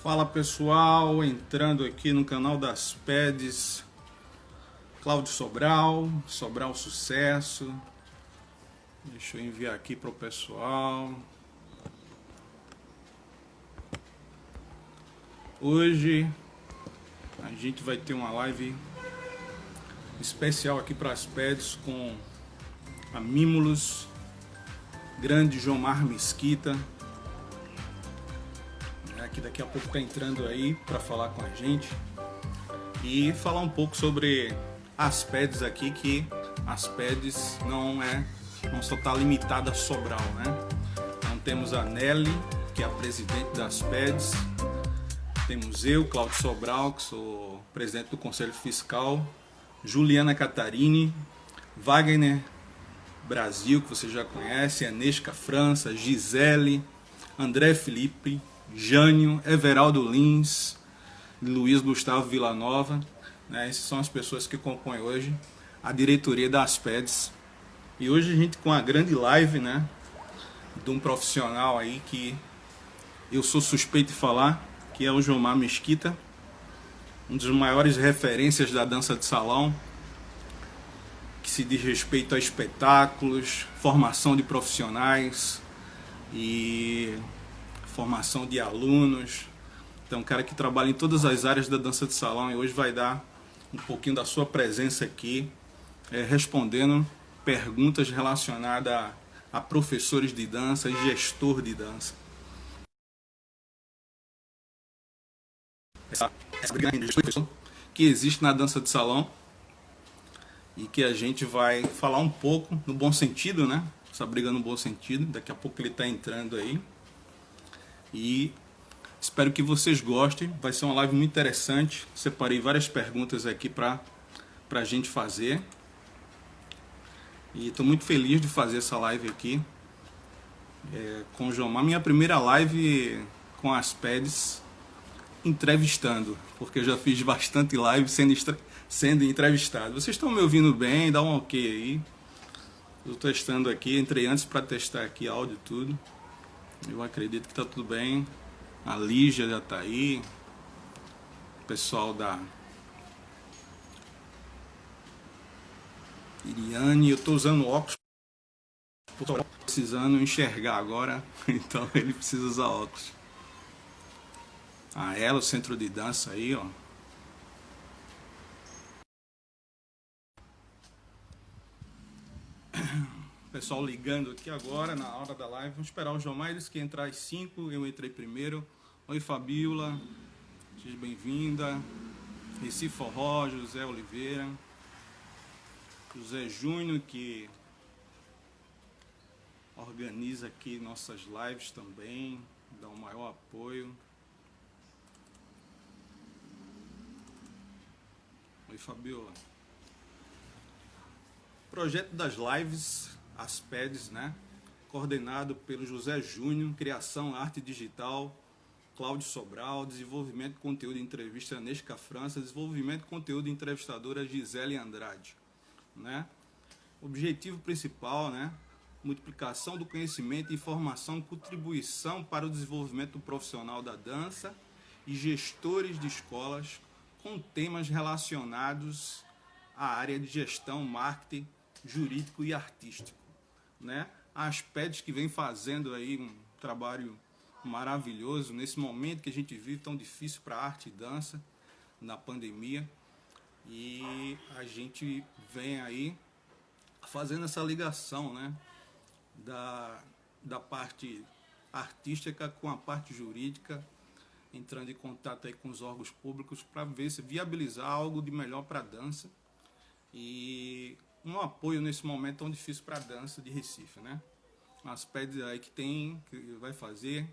Fala pessoal, entrando aqui no canal das PEDs, Cláudio Sobral, Sobral Sucesso. Deixa eu enviar aqui para o pessoal. Hoje a gente vai ter uma live especial aqui para as PEDs com a Mimulus, grande Jomar Mesquita, que daqui a pouco está entrando aí para falar com a gente e falar um pouco sobre as PEDs aqui, que as PEDs não só está limitada a Sobral, né? Então temos a Nelly, que é a presidente das PEDs, temos eu, Cláudio Sobral, que sou presidente do Conselho Fiscal, Juliana Catarini, Wagner Brasil, que você já conhece, Anesca França, Gisele, André Felipe, Jânio, Everaldo Lins, Luiz Gustavo Villanova, né? Essas são as pessoas que compõem hoje a diretoria das PEDs. E hoje a gente com a grande live, né, de um profissional aí que eu sou suspeito de falar, que é o Jomar Mesquita, um dos maiores referências da dança de salão, que se diz respeito a espetáculos, formação de profissionais e formação de alunos. Então, um cara que trabalha em todas as áreas da dança de salão e hoje vai dar um pouquinho da sua presença aqui, respondendo perguntas relacionadas a professores de dança e gestor de dança. Essa que existe na dança de salão e que a gente vai falar um pouco no bom sentido, né? Essa briga no bom sentido. Daqui a pouco ele está entrando aí. E espero que vocês gostem, vai ser uma live muito interessante. Separei várias perguntas aqui para a gente fazer. E estou muito feliz de fazer essa live aqui com o Jomar. Minha primeira live com as PEDs entrevistando, porque eu já fiz bastante live sendo entrevistado. Vocês estão me ouvindo bem? Dá um ok aí. Eu estou testando aqui, entrei antes para testar aqui áudio e tudo. Eu acredito que tá tudo bem. A Lígia já tá aí. O pessoal da Iriane. Eu tô usando óculos. Tô precisando enxergar agora. Então ele precisa usar óculos. A ela, o centro de dança aí, ó. Pessoal ligando aqui agora na hora da live. Vamos esperar o Jomar, eles que entrar às 5, eu entrei primeiro. Oi Fabiola, seja bem-vinda. Recife Forró, José Oliveira, José Júnior, que organiza aqui nossas lives também, dá um maior apoio. Oi Fabiola. Projeto das lives, as PEDs, né? Coordenado pelo José Júnior, Criação, Arte Digital, Cláudio Sobral, Desenvolvimento de Conteúdo e Entrevista, Anesca França, Desenvolvimento de Conteúdo e Entrevistadora, Gisele Andrade, né? Objetivo principal, né? Multiplicação do conhecimento e informação, contribuição para o desenvolvimento profissional da dança e gestores de escolas com temas relacionados à área de gestão, marketing, jurídico e artístico, né? As PEDs que vem fazendo aí um trabalho maravilhoso nesse momento que a gente vive tão difícil para arte e dança na pandemia, e a gente vem aí fazendo essa ligação, né, da parte artística com a parte jurídica, entrando em contato aí com os órgãos públicos para ver se viabilizar algo de melhor para a dança e um apoio nesse momento tão difícil para a dança de Recife, né? As PEDs aí que vai fazer,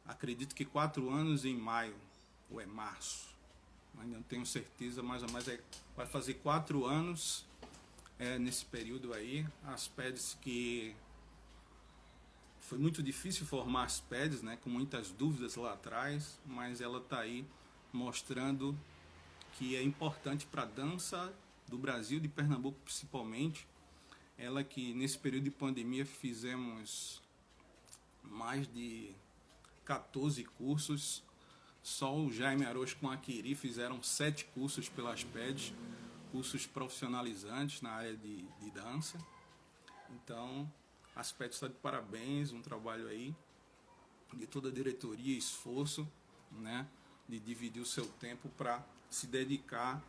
acredito que 4 anos em maio, ou é março, ainda não tenho certeza, mais ou menos vai fazer 4 anos nesse período aí. As PEDs que foi muito difícil formar as PEDs, né, com muitas dúvidas lá atrás, mas ela está aí mostrando que é importante para a dança do Brasil, de Pernambuco principalmente. Ela que nesse período de pandemia fizemos mais de 14 cursos Só o Jaime Arocho com a Quiri fizeram 7 cursos pelas PEDs, cursos profissionalizantes na área de dança. Então, as PEDs estão de parabéns, um trabalho aí de toda a diretoria, esforço, né, de dividir o seu tempo para se dedicar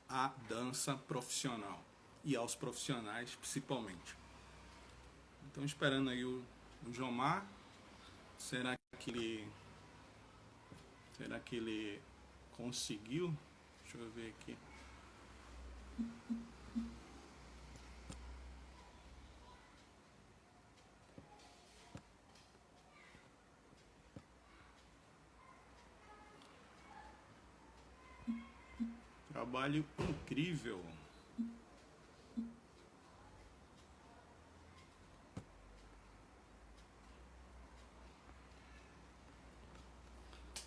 à dança profissional e aos profissionais principalmente. Então, esperando aí o Jomar. Será que ele conseguiu? Deixa eu ver aqui. Trabalho incrível.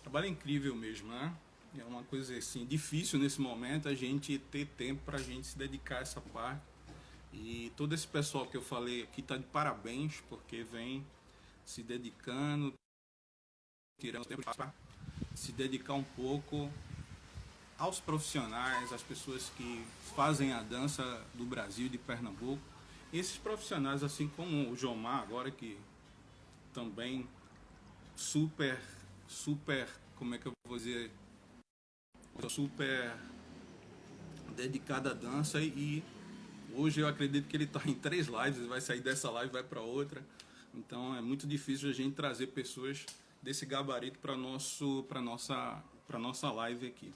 Trabalho incrível mesmo, né? É uma coisa assim, difícil nesse momento a gente ter tempo para a gente se dedicar a essa parte. E todo esse pessoal que eu falei aqui está de parabéns, porque vem se dedicando, tirando tempo para se dedicar um pouco aos profissionais, às pessoas que fazem a dança do Brasil, de Pernambuco. E esses profissionais, assim como o Jomar agora, que também super, como é que eu vou dizer, super dedicado à dança, e hoje eu acredito que ele está em 3 lives, vai sair dessa live e vai para outra. Então é muito difícil a gente trazer pessoas desse gabarito para nossa live aqui.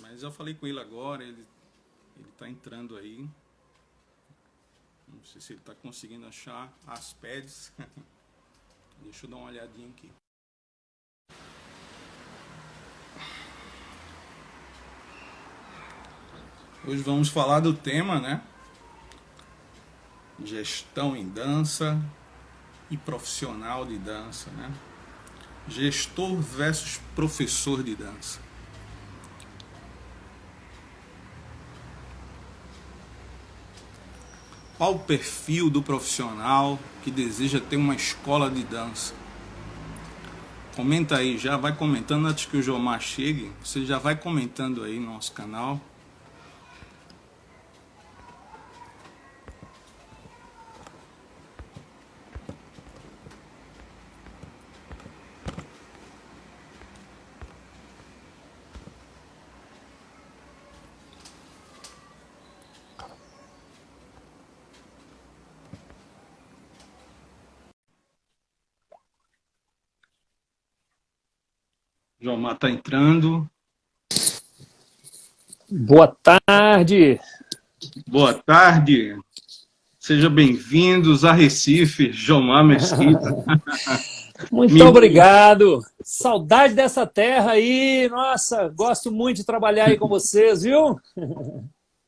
Mas eu falei com ele agora, ele está entrando aí. Não sei se ele está conseguindo achar as pads. Deixa eu dar uma olhadinha aqui. Hoje vamos falar do tema, né? Gestão em dança e profissional de dança, né? Gestor versus professor de dança. Qual o perfil do profissional que deseja ter uma escola de dança? Comenta aí, já vai comentando antes que o Jomar chegue. Você já vai comentando aí no nosso canal. Jomar está entrando. Boa tarde. Boa tarde. Sejam bem-vindos a Recife, Jomar Mesquita. Muito obrigado. Saudade dessa terra aí. Nossa, gosto muito de trabalhar aí com vocês, viu?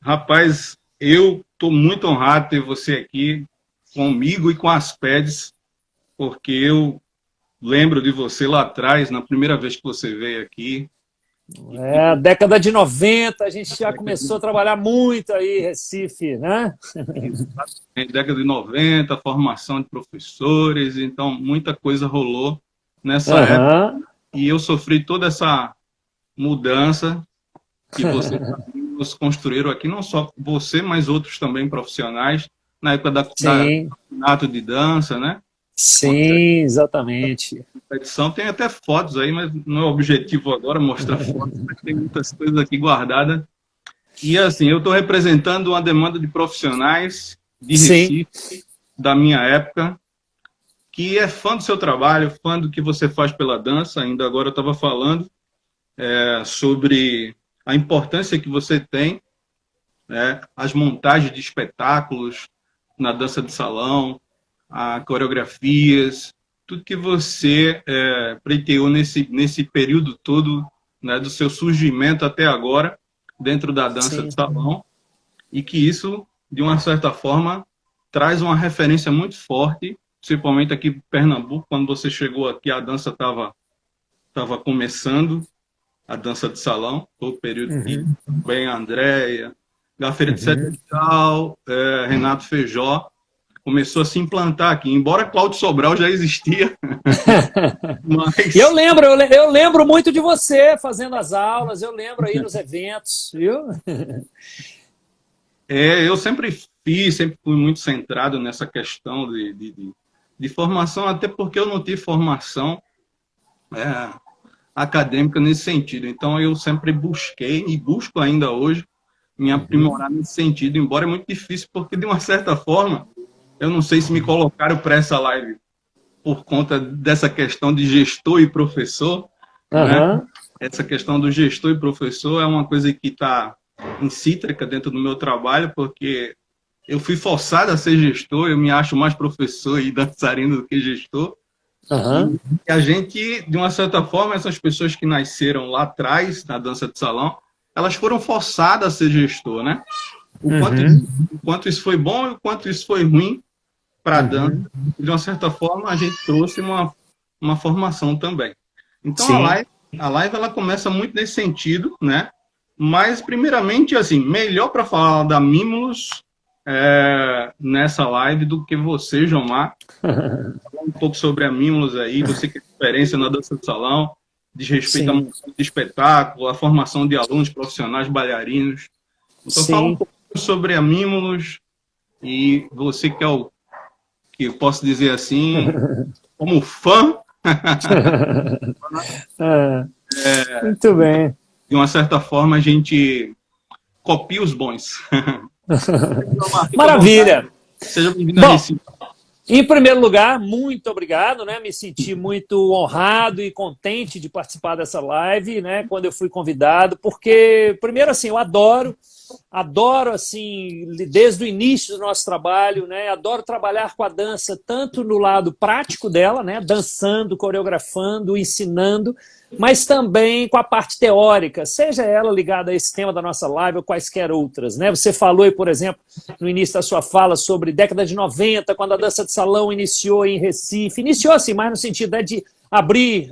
Rapaz, eu estou muito honrado de ter você aqui comigo e com as PEDs, porque eu lembro de você lá atrás, na primeira vez que você veio aqui. Década de 90, a gente já começou a trabalhar muito aí em Recife, né? Década de 90, formação de professores, então muita coisa rolou nessa época. E eu sofri toda essa mudança que vocês construíram aqui, não só você, mas outros também profissionais, na época da campeonato de dança, né? Sim, exatamente. A edição tem até fotos aí, mas não é o objetivo agora mostrar fotos, mas tem muitas coisas aqui guardadas. E assim, eu estou representando uma demanda de profissionais de Recife, da minha época, que é fã do seu trabalho, fã do que você faz pela dança. Ainda agora eu estava falando sobre a importância que você tem, as montagens de espetáculos na dança de salão, a coreografias, tudo que você pleiteou nesse período todo, né, do seu surgimento até agora, dentro da dança de salão, e que isso, de uma certa forma, traz uma referência muito forte, principalmente aqui em Pernambuco. Quando você chegou aqui, a dança estava começando, a dança de salão, o período que também a Andréia, Gafeira de Sete Tchau, Renato Feijó. começou a se implantar aqui. Embora Cláudio Sobral já existia, mas... Eu lembro muito de você fazendo as aulas, eu lembro aí nos eventos, viu? Eu sempre sempre fui muito centrado nessa questão de formação, até porque eu não tive formação acadêmica nesse sentido. Então, eu sempre busquei, e busco ainda hoje, me aprimorar nesse sentido, embora é muito difícil, porque, de uma certa forma, eu não sei se me colocaram para essa live por conta dessa questão de gestor e professor, né? Essa questão do gestor e professor é uma coisa que está incítrica dentro do meu trabalho, porque eu fui forçado a ser gestor, eu me acho mais professor e dançarino do que gestor. E a gente, de uma certa forma, essas pessoas que nasceram lá atrás, na dança de salão, elas foram forçadas a ser gestor, né? O quanto isso foi bom e o quanto isso foi ruim para a dança. De uma certa forma, a gente trouxe uma formação também. Então, a live ela começa muito nesse sentido, né? Mas, primeiramente, assim, melhor para falar da Mimulus nessa live do que você, Jomar. Falar um pouco sobre a Mimulus aí, você que tem experiência na dança de salão, diz respeito à montação de espetáculo, a formação de alunos, profissionais, bailarinos. Então, fala um pouco sobre a Mimulus e você que é o que eu posso dizer assim, como fã. Muito bem. De uma certa forma, a gente copia os bons. Maravilha. Seja bem-vindo a Recife. Em primeiro lugar, muito obrigado, né? Me senti muito honrado e contente de participar dessa live, né? Quando eu fui convidado, porque, primeiro, assim, eu adoro, assim, desde o início do nosso trabalho, né? Adoro trabalhar com a dança, tanto no lado prático dela, né? Dançando, coreografando, ensinando, mas também com a parte teórica, seja ela ligada a esse tema da nossa live ou quaisquer outras, né? Você falou aí, por exemplo, no início da sua fala sobre década de 90, quando a dança de salão iniciou em Recife, iniciou assim, mais no sentido de abrir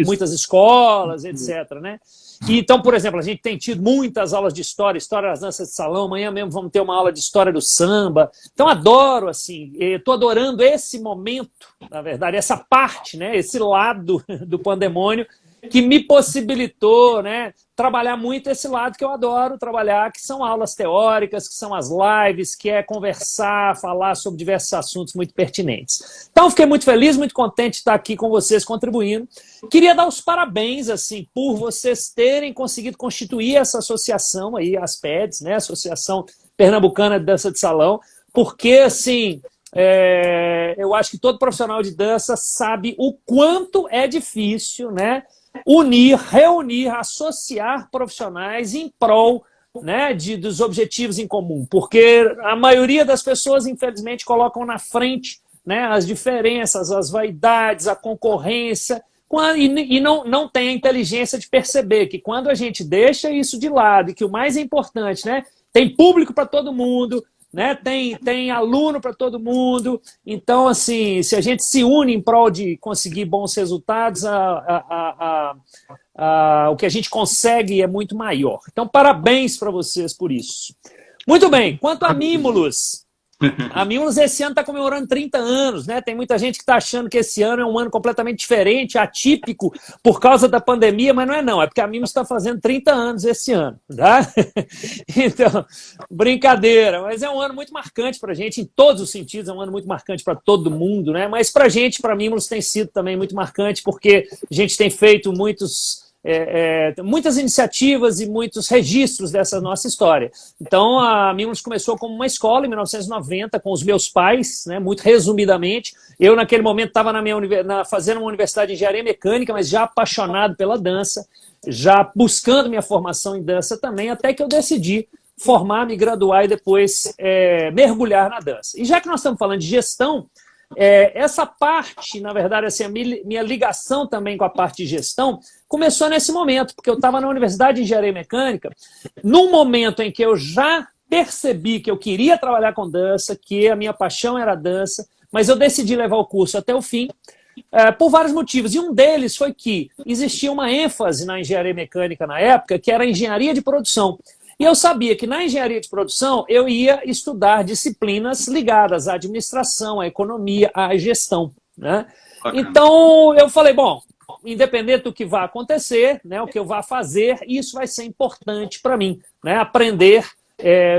muitas escolas, etc, né? E, então, por exemplo, a gente tem tido muitas aulas de história das danças de salão, amanhã mesmo vamos ter uma aula de história do samba. Então, adoro, assim, estou adorando esse momento, na verdade, essa parte, né, esse lado do pandemônio que me possibilitou, né, trabalhar muito esse lado que eu adoro trabalhar, que são aulas teóricas, que são as lives, que é conversar, falar sobre diversos assuntos muito pertinentes. Então, fiquei muito feliz, muito contente de estar aqui com vocês contribuindo. Queria dar os parabéns, assim, por vocês terem conseguido constituir essa associação aí, as PEDs, né, Associação Pernambucana de Dança de Salão, porque, assim, eu acho que todo profissional de dança sabe o quanto é difícil, né, reunir, associar profissionais em prol, né, dos objetivos em comum, porque a maioria das pessoas, infelizmente, colocam na frente, né, as diferenças, as vaidades, a concorrência, e não tem a inteligência de perceber que quando a gente deixa isso de lado, e que o mais importante, né, tem público para todo mundo, né, tem aluno para todo mundo. Então, assim, se a gente se une em prol de conseguir bons resultados, o que a gente consegue é muito maior. Então, parabéns para vocês por isso. Muito bem, quanto a Mimulus, a Mimulus esse ano está comemorando 30 anos, né? Tem muita gente que está achando que esse ano é um ano completamente diferente, atípico, por causa da pandemia, mas não, é porque a Mimulus está fazendo 30 anos esse ano, tá? Então, brincadeira, mas é um ano muito marcante para a gente, em todos os sentidos, é um ano muito marcante para todo mundo, né? Mas para a gente, para a Mimulus, tem sido também muito marcante, porque a gente tem feito muitas iniciativas e muitos registros dessa nossa história. Então, a Mimulus começou como uma escola em 1990, com os meus pais, né, muito resumidamente. Eu, naquele momento, estava fazendo uma universidade de engenharia mecânica, mas já apaixonado pela dança, já buscando minha formação em dança também, até que eu decidi formar, me graduar e depois mergulhar na dança. E já que nós estamos falando de gestão, essa parte, na verdade, assim, a minha ligação também com a parte de gestão começou nesse momento, porque eu estava na Universidade de Engenharia Mecânica, num momento em que eu já percebi que eu queria trabalhar com dança, que a minha paixão era dança, mas eu decidi levar o curso até o fim, por vários motivos. E um deles foi que existia uma ênfase na engenharia mecânica na época, que era a engenharia de produção. E eu sabia que na engenharia de produção eu ia estudar disciplinas ligadas à administração, à economia, à gestão, né? Então eu falei, bom, independente do que vai acontecer, né, o que eu vá fazer, isso vai ser importante para mim, né, aprender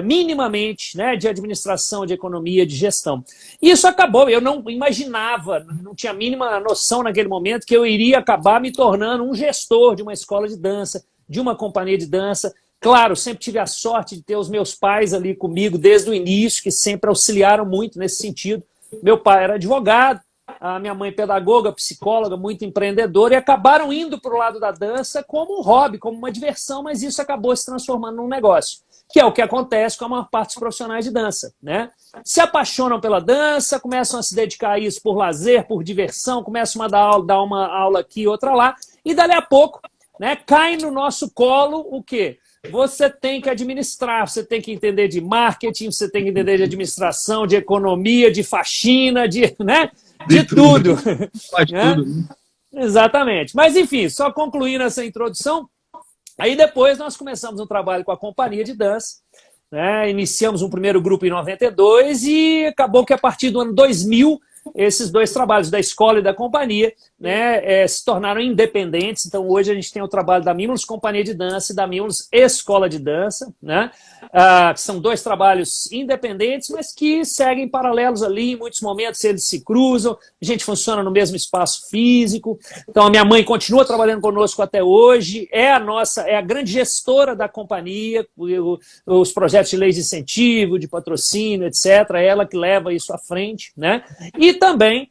minimamente, né, de administração, de economia, de gestão. E isso acabou, eu não imaginava, não tinha a mínima noção naquele momento que eu iria acabar me tornando um gestor de uma escola de dança, de uma companhia de dança. Claro, sempre tive a sorte de ter os meus pais ali comigo desde o início, que sempre auxiliaram muito nesse sentido. Meu pai era advogado, a minha mãe pedagoga, psicóloga, muito empreendedora, e acabaram indo para o lado da dança como um hobby, como uma diversão, mas isso acabou se transformando num negócio, que é o que acontece com a maior parte dos profissionais de dança, né? Se apaixonam pela dança, começam a se dedicar a isso por lazer, por diversão, começam a dar uma aula aqui, outra lá, e dali a pouco, né, cai no nosso colo o quê? Você tem que administrar, você tem que entender de marketing, você tem que entender de administração, de economia, de faxina, né? De tudo. Faz né? tudo. Né? Exatamente. Mas, enfim, só concluindo essa introdução, aí depois nós começamos um trabalho com a companhia de dança, né? Iniciamos um primeiro grupo em 92 e acabou que a partir do ano 2000, esses dois trabalhos, da escola e da companhia, né, se tornaram independentes. Então, hoje a gente tem o trabalho da Mimulus Companhia de Dança e da Mimulus Escola de Dança, né, que são dois trabalhos independentes, mas que seguem paralelos ali. Em muitos momentos eles se cruzam, a gente funciona no mesmo espaço físico. Então, a minha mãe continua trabalhando conosco até hoje, é a grande gestora da companhia, os projetos de leis de incentivo, de patrocínio, etc. É ela que leva isso à frente, né? E também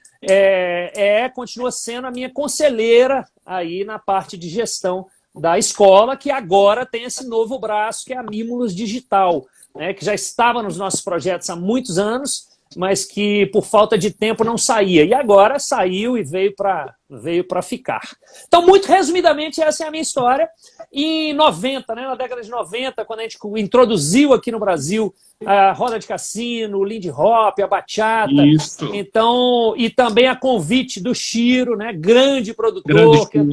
continua sendo a minha conselheira aí na parte de gestão da escola, que agora tem esse novo braço, que é a Mimulus Digital, né, que já estava nos nossos projetos há muitos anos, mas que por falta de tempo não saía. E agora saiu e veio para ficar. Então, muito resumidamente, essa é a minha história. Em 90, né, na década de 90, quando a gente introduziu aqui no Brasil a roda de cassino, o Lindy Hop, a bachata. Isso. Então, e também a convite do Chiro, né, grande produtor, que eu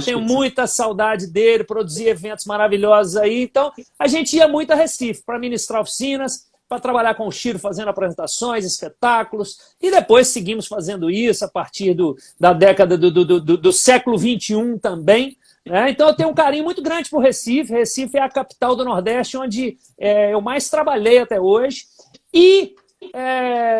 tenho muita saudade dele, produzir eventos maravilhosos aí. Então, a gente ia muito a Recife para ministrar oficinas, para trabalhar com o Chiro, fazendo apresentações, espetáculos, e depois seguimos fazendo isso a partir da década do século XXI também. Então eu tenho um carinho muito grande por Recife. Recife é a capital do Nordeste, onde eu mais trabalhei até hoje. E,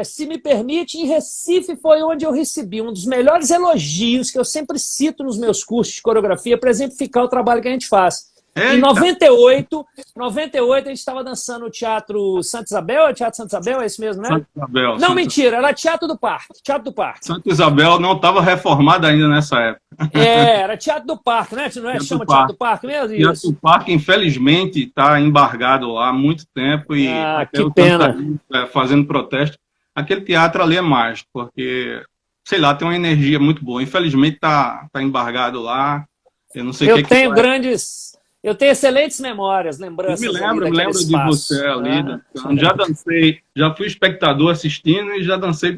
se me permite, em Recife foi onde eu recebi um dos melhores elogios que eu sempre cito nos meus cursos de coreografia para exemplificar o trabalho que a gente faz. Eita. Em 98, a gente estava dançando no Teatro Santa Isabel. É Teatro Santa Isabel? É isso mesmo, né? Santa Isabel. Não, mentira. Era Teatro do Parque. Teatro do Parque. Santa Isabel não estava reformada ainda nessa época. Era Teatro do Parque, né? Não é? Chama Teatro do Parque mesmo? Teatro do Parque, infelizmente, está embargado lá há muito tempo. E que pena. Fazendo protesto. Aquele teatro ali é mágico, porque, sei lá, tem uma energia muito boa. Infelizmente, está embargado lá. Eu não sei o que tenho grandes... Eu tenho excelentes memórias, lembranças. Eu me lembro de você ali. Já dancei, já fui espectador assistindo e já dancei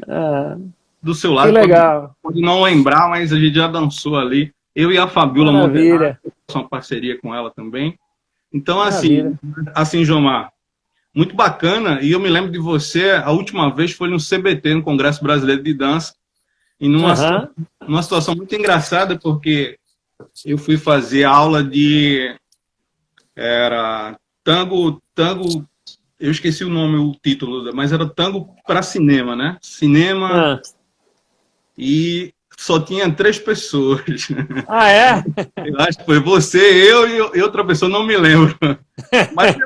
do seu lado. Que legal. Pode não lembrar, mas a gente já dançou ali. Eu e a Fabiola Monteiro, uma parceria com ela também. Então, assim, Jomar, muito bacana. E eu me lembro de você, a última vez foi no CBT, no Congresso Brasileiro de Dança, e numa situação muito engraçada, porque eu fui fazer aula de... Era tango, eu esqueci o nome, o título, mas era tango para cinema, né? Cinema, e só tinha 3 pessoas. Ah, é? Eu acho que foi você, eu e outra pessoa, não me lembro. Mas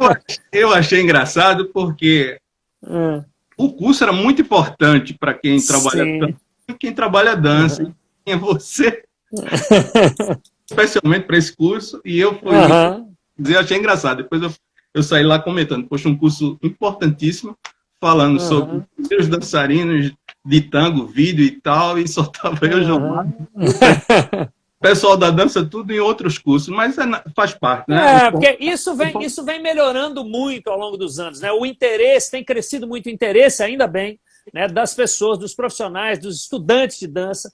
eu achei engraçado porque o curso era muito importante para quem trabalha tango e quem trabalha dança. E tinha você, especialmente para esse curso, e eu fui... Eu achei engraçado. Depois eu saí lá comentando. Poxa, um curso importantíssimo, falando sobre os dançarinos de tango, vídeo e tal, e só estava eu jogando. Pessoal da dança, tudo em outros cursos, mas faz parte, né? Porque isso vem melhorando muito ao longo dos anos, né? O interesse, tem crescido muito o interesse, ainda bem, né, das pessoas, dos profissionais, dos estudantes de dança,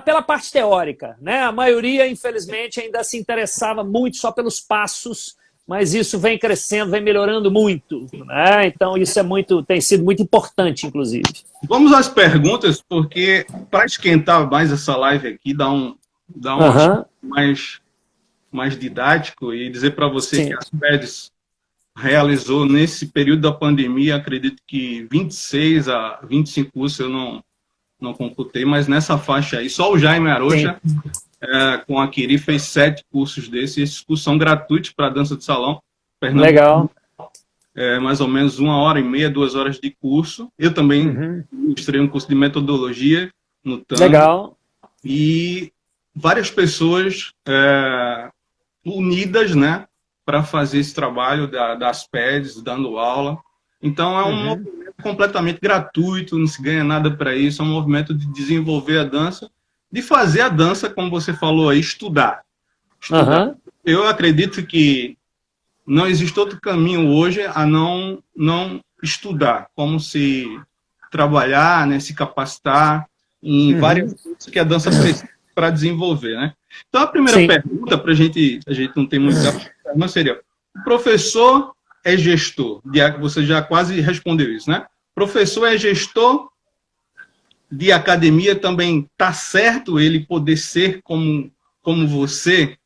pela parte teórica, né? A maioria, infelizmente, ainda se interessava muito só pelos passos, mas isso vem crescendo, vem melhorando muito, né? Então isso tem sido muito importante, inclusive. Vamos às perguntas, porque para esquentar mais essa live aqui, dar um aspecto mais didático e dizer para você Sim. que a Aspedes realizou nesse período da pandemia, acredito que 26 a 25 cursos, eu não computei, mas nessa faixa aí, só o Jaime Arocha, com a Quiri, fez 7 cursos desses. Esses cursos são gratuitos para dança de salão. Pernambuco, legal. Mais ou menos 1h30, 2 horas de curso. Eu também ministrei um curso de metodologia no tango. Legal. E várias pessoas unidas, né, para fazer esse trabalho das PEDs, dando aula. Então é um movimento completamente gratuito, não se ganha nada para isso, é um movimento de desenvolver a dança, de fazer a dança, como você falou aí, estudar. Eu acredito que não existe outro caminho hoje a não estudar, como se trabalhar, né, se capacitar em várias coisas que a dança precisa para desenvolver, né? Então a primeira pergunta, para a gente não tem muito tempo, não seria: o professor é gestor? Você já quase respondeu isso, né? Professor é gestor de academia, também está certo ele poder ser como você?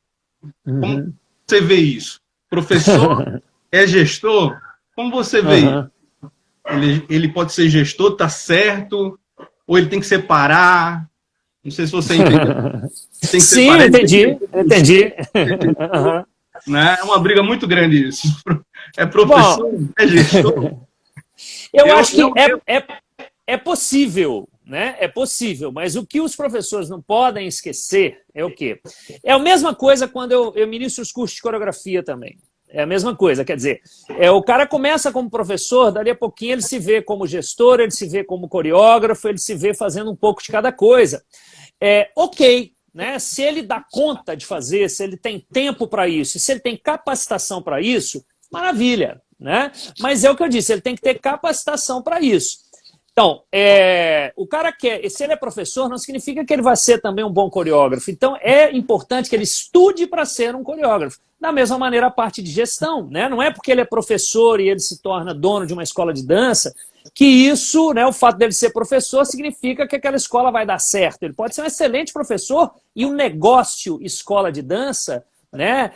Como você vê isso? Professor é gestor? Como você vê isso? Ele pode ser gestor, está certo? Ou ele tem que separar? Não sei se você entendeu. Sim, entendi. Né? É uma briga muito grande isso. É professor, é gestor? Eu acho que é possível, né? É possível, mas o que os professores não podem esquecer é o quê? É a mesma coisa quando eu ministro os cursos de coreografia também. É a mesma coisa, quer dizer, o cara começa como professor, dali a pouquinho ele se vê como gestor, ele se vê como coreógrafo, ele se vê fazendo um pouco de cada coisa. Ok, né? Se ele dá conta de fazer, se ele tem tempo para isso, se ele tem capacitação para isso, maravilha, né? Mas é o que eu disse, ele tem que ter capacitação para isso. Então, o cara se ele é professor, não significa que ele vai ser também um bom coreógrafo. Então, é importante que ele estude para ser um coreógrafo. Da mesma maneira, a parte de gestão, né? Não é porque ele é professor e ele se torna dono de uma escola de dança que isso, né, o fato dele ser professor, significa que aquela escola vai dar certo. Ele pode ser um excelente professor e o negócio escola de dança, né,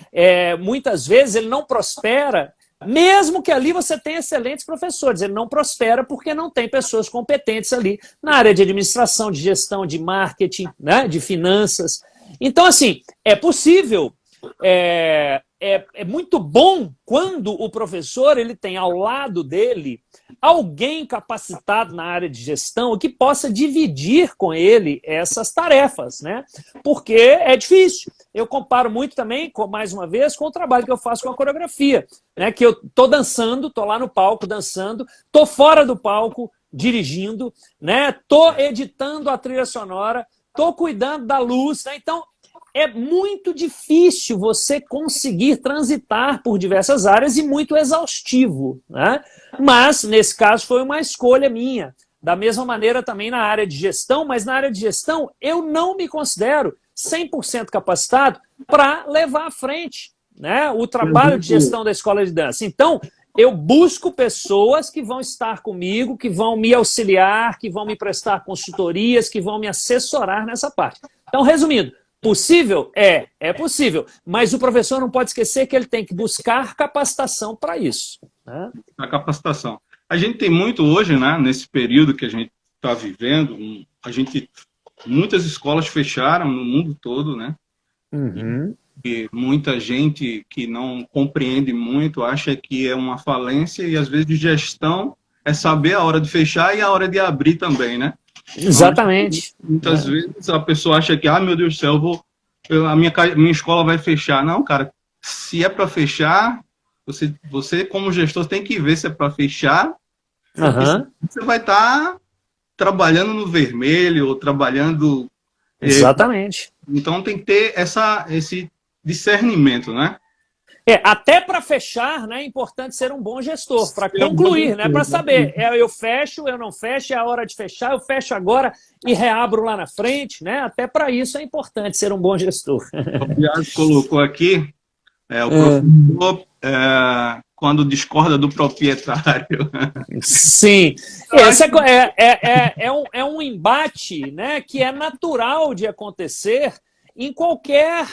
muitas vezes ele não prospera, mesmo que ali você tenha excelentes professores. Ele não prospera porque não tem pessoas competentes ali na área de administração, de gestão, de marketing, né, de finanças. Então, assim, é possível. É muito bom quando o professor ele tem ao lado dele alguém capacitado na área de gestão que possa dividir com ele essas tarefas, né? Porque é difícil. Eu comparo muito também, mais uma vez, com o trabalho que eu faço com a coreografia, né? Que eu tô dançando, tô lá no palco dançando, tô fora do palco dirigindo, né? Tô editando a trilha sonora, tô cuidando da luz, né? Então, é muito difícil você conseguir transitar por diversas áreas e muito exaustivo, né? Mas, nesse caso, foi uma escolha minha. Da mesma maneira também na área de gestão, mas na área de gestão eu não me considero 100% capacitado para levar à frente, né, o trabalho de gestão da escola de dança. Então, eu busco pessoas que vão estar comigo, que vão me auxiliar, que vão me prestar consultorias, que vão me assessorar nessa parte. Então, resumindo, possível? É possível. Mas o professor não pode esquecer que ele tem que buscar capacitação para isso, né? A capacitação. A gente tem muito hoje, né, nesse período que a gente está vivendo, muitas escolas fecharam no mundo todo, né? E muita gente que não compreende muito acha que é uma falência e às vezes de gestão é saber a hora de fechar e a hora de abrir também, né? Exatamente. Muitas vezes a pessoa acha que, meu Deus do céu, a minha escola vai fechar. Não, cara, se é para fechar, você como gestor tem que ver se é para fechar, você vai estar trabalhando no vermelho ou trabalhando... Exatamente. Então tem que ter esse discernimento, né? Até para fechar, né, é importante ser um bom gestor, para concluir, né, para saber, eu fecho, eu não fecho, é a hora de fechar, eu fecho agora e reabro lá na frente, né? Até para isso é importante ser um bom gestor. O Biagio colocou aqui, o professor quando discorda do proprietário. Sim, esse é um embate, né, que é natural de acontecer em qualquer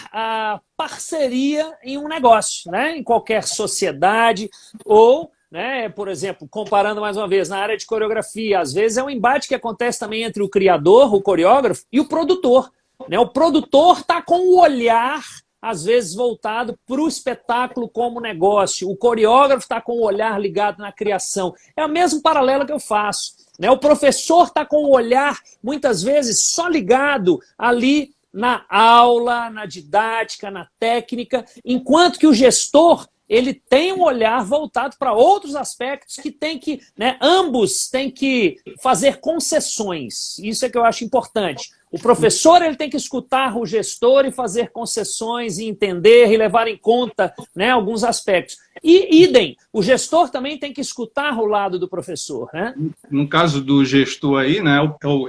parceria em um negócio, né, em qualquer sociedade ou, né, por exemplo, comparando mais uma vez na área de coreografia, às vezes é um embate que acontece também entre o criador, o coreógrafo e o produtor, né? O produtor está com o olhar às vezes voltado para o espetáculo como negócio. O coreógrafo está com o olhar ligado na criação. É o mesmo paralelo que eu faço, né? O professor está com o olhar, muitas vezes, só ligado ali na aula, na didática, na técnica, enquanto que o gestor ele tem um olhar voltado para outros aspectos que tem que, né, ambos têm que fazer concessões. Isso é que eu acho importante. O professor ele tem que escutar o gestor e fazer concessões e entender e levar em conta, né, alguns aspectos. E, idem, o gestor também tem que escutar o lado do professor, né? No caso do gestor aí, né,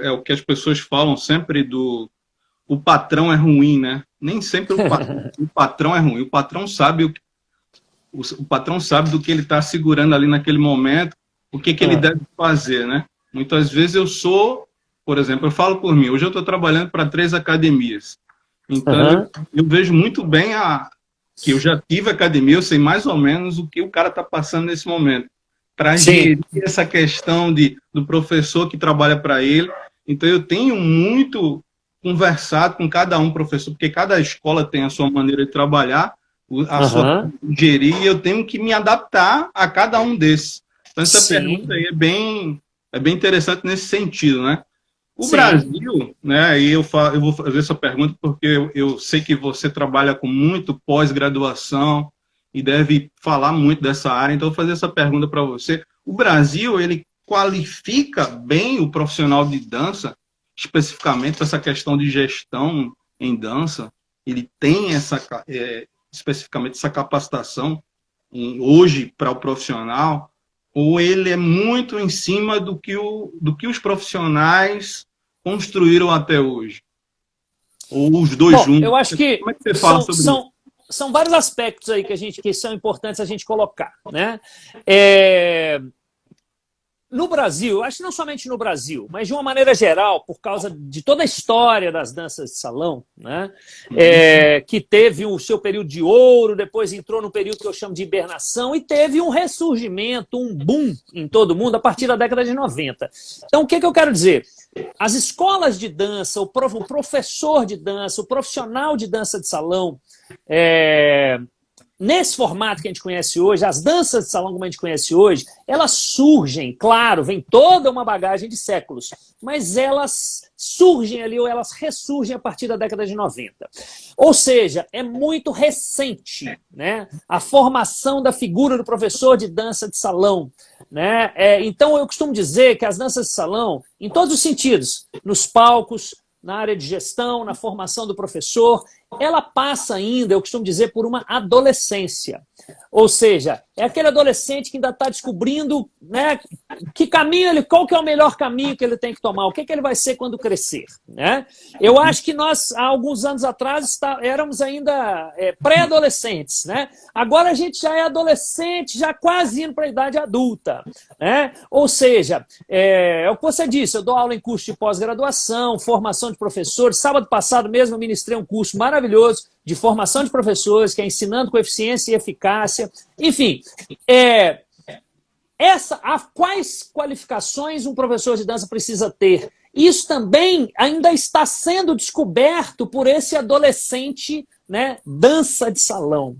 é o que as pessoas falam sempre o patrão é ruim, né? Nem sempre o patrão é ruim. O patrão sabe o patrão sabe do que ele está segurando ali naquele momento, o que ele deve fazer, né? Muitas vezes por exemplo, eu falo por mim, hoje eu estou trabalhando para 3 academias. Então, eu vejo muito bem que eu já tive academia, eu sei mais ou menos o que o cara está passando nesse momento. Para gerir essa questão do professor que trabalha para ele. Então, eu tenho muito conversado com cada professor, porque cada escola tem a sua maneira de trabalhar, a sua gerir, e eu tenho que me adaptar a cada um desses. Então, essa pergunta aí é bem interessante nesse sentido, né? O Brasil, né, e eu vou fazer essa pergunta porque eu sei que você trabalha com muito pós-graduação e deve falar muito dessa área, então eu vou fazer essa pergunta para você. O Brasil, ele qualifica bem o profissional de dança, especificamente para essa questão de gestão em dança? Ele tem especificamente essa capacitação hoje para o profissional, ou ele é muito em cima do que os profissionais construíram até hoje? Ou os dois juntos? Eu acho que, como é que você fala sobre isso? São vários aspectos aí que são importantes a gente colocar, né? No Brasil, acho que não somente no Brasil, mas de uma maneira geral, por causa de toda a história das danças de salão, né? Que teve o seu período de ouro, depois entrou no período que eu chamo de hibernação e teve um ressurgimento, um boom em todo mundo a partir da década de 90. Então, o que eu quero dizer? As escolas de dança, o professor de dança, o profissional de dança de salão, nesse formato que a gente conhece hoje, as danças de salão como a gente conhece hoje, elas surgem, claro, vem toda uma bagagem de séculos, mas elas surgem ali ou elas ressurgem a partir da década de 90. Ou seja, é muito recente, né, a formação da figura do professor de dança de salão, né? Então eu costumo dizer que as danças de salão, em todos os sentidos, nos palcos, na área de gestão, na formação do professor, ela passa ainda, eu costumo dizer, por uma adolescência. Ou seja, é aquele adolescente que ainda está descobrindo, né, qual que é o melhor caminho que ele tem que tomar, o que ele vai ser quando crescer, né? Eu acho que nós, há alguns anos atrás, éramos ainda pré-adolescentes, né? Agora a gente já é adolescente, já quase indo para a idade adulta, né? Ou seja, é o que você disse, eu dou aula em curso de pós-graduação, formação de professores. Sábado passado mesmo eu ministrei um curso maravilhoso de formação de professores, que é ensinando com eficiência e eficácia. Enfim, quais qualificações um professor de dança precisa ter? Isso também ainda está sendo descoberto por esse adolescente, né, dança de salão.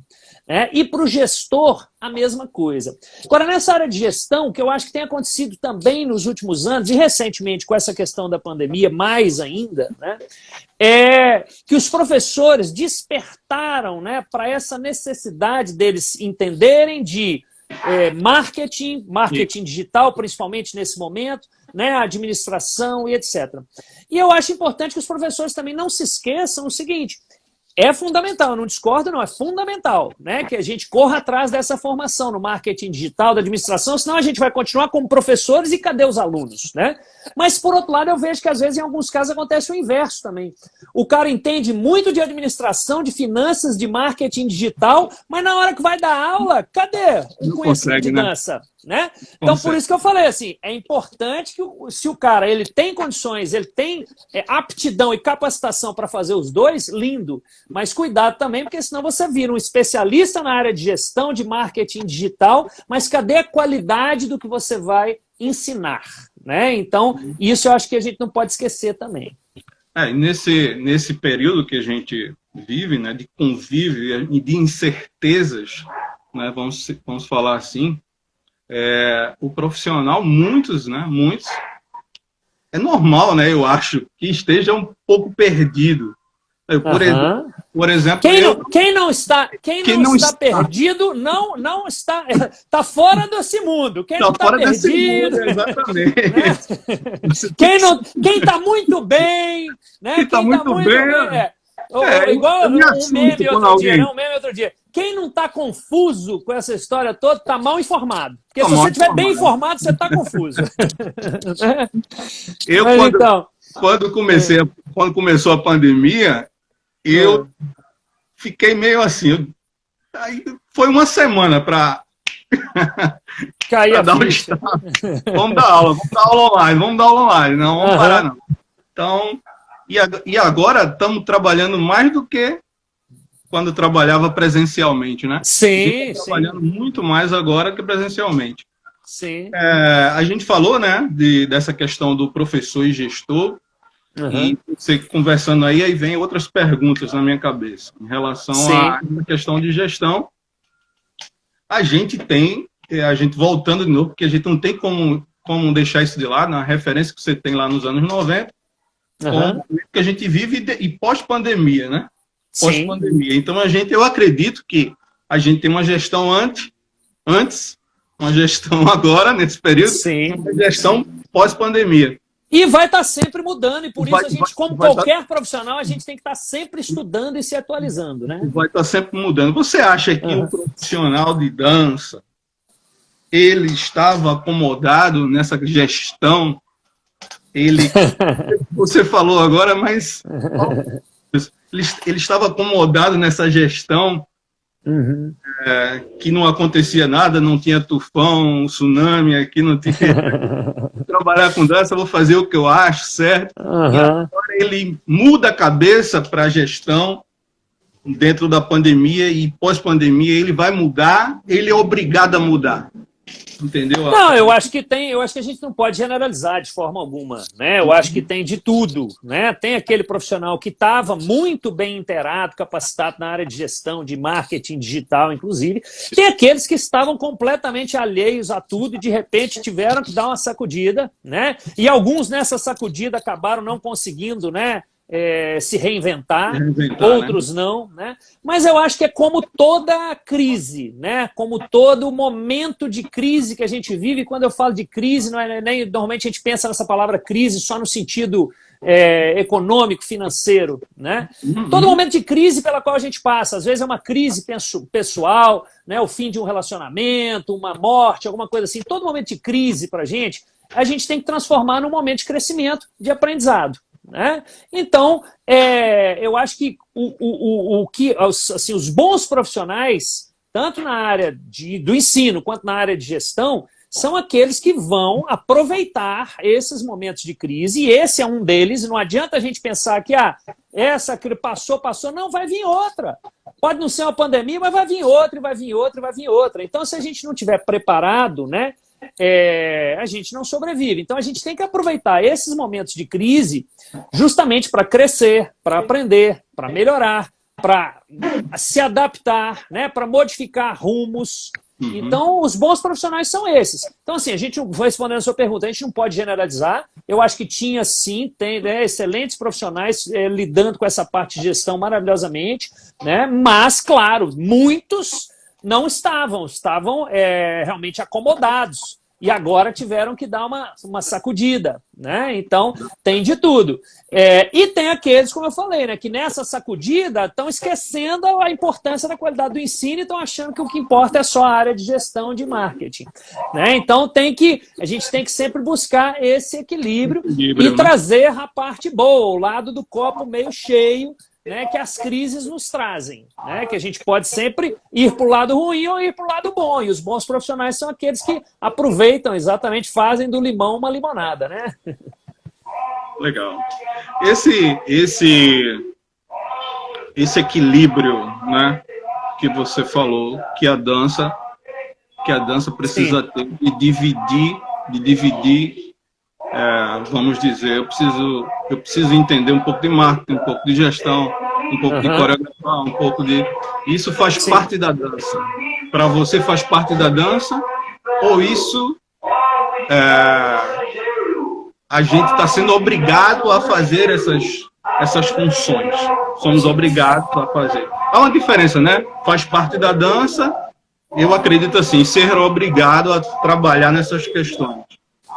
E para o gestor, a mesma coisa. Agora, nessa área de gestão, o que eu acho que tem acontecido também nos últimos anos, e recentemente com essa questão da pandemia, mais ainda, né, é que os professores despertaram, né, para essa necessidade deles entenderem de marketing digital, principalmente nesse momento, né, administração e etc. E eu acho importante que os professores também não se esqueçam o seguinte: é fundamental, eu não discordo, não, é fundamental, né, que a gente corra atrás dessa formação no marketing digital, da administração, senão a gente vai continuar como professores e cadê os alunos, né? Mas, por outro lado, eu vejo que às vezes, em alguns casos, acontece o inverso também. O cara entende muito de administração, de finanças, de marketing digital, mas na hora que vai dar aula, cadê o conhecimento de dança? Né? Então, por isso que eu falei assim, é importante que se o cara ele tem condições, ele tem aptidão e capacitação para fazer os dois, lindo, mas cuidado também, porque senão você vira um especialista na área de gestão, de marketing digital, mas cadê a qualidade do que você vai ensinar? Né? Então, isso eu acho que a gente não pode esquecer também. Nesse período que a gente vive, né, de convívio e de incertezas, né, vamos falar assim, o profissional, muitos, é normal, né, eu acho, que esteja um pouco perdido. Por exemplo, quem não está perdido não está fora desse mundo. Quem não está perdido, mundo, exatamente. Né? Quem está muito bem, né? Quem está muito bem. Igual um meme outro dia. Quem não está confuso com essa história toda está mal informado. Porque se você estiver bem informado, você está confuso. Quando começou a pandemia, eu fiquei meio assim. Aí foi uma semana para dar um estado. Vamos dar aula online. Não vamos parar, não. Então, e agora estamos trabalhando mais do que quando trabalhava presencialmente, né? Sim, trabalhando muito mais agora que presencialmente. Sim. A gente falou, né, dessa questão do professor e gestor. E você conversando aí vem outras perguntas na minha cabeça. Em relação à questão de gestão, a gente voltando de novo, porque a gente não tem como deixar isso de lado, na referência que você tem lá nos anos 90, que a gente vive e pós-pandemia, né? Pós-pandemia. Então, eu acredito que a gente tem uma gestão antes, uma gestão agora, nesse período, uma gestão pós-pandemia. E vai estar sempre mudando, e por isso a gente, como qualquer profissional, a gente tem que estar sempre estudando e se atualizando, né? Vai estar sempre mudando. Você acha que o profissional de dança, ele estava acomodado nessa gestão? Você falou agora, mas ele estava acomodado nessa gestão, que não acontecia nada, não tinha tufão, tsunami, aqui não tinha... Trabalhar com dança, eu vou fazer o que eu acho, certo? E agora ele muda a cabeça para a gestão dentro da pandemia e pós-pandemia ele vai mudar, ele é obrigado a mudar. Entendeu? Não, eu acho que a gente não pode generalizar de forma alguma, né? Eu acho que tem de tudo, né? Tem aquele profissional que estava muito bem inteirado, capacitado na área de gestão, de marketing digital, inclusive. Tem aqueles que estavam completamente alheios a tudo e de repente tiveram que dar uma sacudida, né? E alguns nessa sacudida acabaram não conseguindo, né? Se reinventar, outros, né? Não, né? Mas eu acho que é como toda crise, né? Como todo momento de crise que a gente vive. Quando eu falo de crise, não é nem normalmente a gente pensa nessa palavra crise só no sentido econômico, financeiro, né? Todo momento de crise pela qual a gente passa, às vezes é uma crise pessoal, né? O fim de um relacionamento, uma morte, alguma coisa assim. Todo momento de crise para a gente tem que transformar num momento de crescimento, de aprendizado. Né? Então, eu acho que os bons profissionais, tanto na área do ensino quanto na área de gestão, são aqueles que vão aproveitar esses momentos de crise, e esse é um deles. Não adianta a gente pensar que essa passou, não, vai vir outra. Pode não ser uma pandemia, mas vai vir outra, e vai vir outra, e vai vir outra. Então, se a gente não estiver preparado, né, a gente não sobrevive. Então a gente tem que aproveitar esses momentos de crise justamente para crescer, para aprender, para melhorar, para se adaptar, né, para modificar rumos. Então os bons profissionais são esses. Então assim, a gente, vou respondendo a sua pergunta, a gente não pode generalizar. Eu acho que tinha sim, tem, né, excelentes profissionais lidando com essa parte de gestão maravilhosamente, né, mas claro, muitos não estavam realmente acomodados, e agora tiveram que dar uma sacudida, né? Então, tem de tudo. E tem aqueles, como eu falei, né, que nessa sacudida estão esquecendo a importância da qualidade do ensino e estão achando que o que importa é só a área de gestão de marketing, né? Então, a gente tem que sempre buscar esse equilíbrio e trazer a parte boa, o lado do copo meio cheio, né, que as crises nos trazem, né, que a gente pode sempre ir para o lado ruim ou ir para o lado bom, e os bons profissionais são aqueles que aproveitam, exatamente, fazem do limão uma limonada, né? Legal. Esse equilíbrio, né, que você falou, que a dança precisa ter, de dividir, vamos dizer, eu preciso entender um pouco de marketing, um pouco de gestão, um pouco de coreografar, um pouco de... Isso faz parte da dança. Para você faz parte da dança, ou isso a gente está sendo obrigado a fazer essas funções. Somos obrigados a fazer. Há uma diferença, né? Faz parte da dança, eu acredito assim, ser obrigado a trabalhar nessas questões.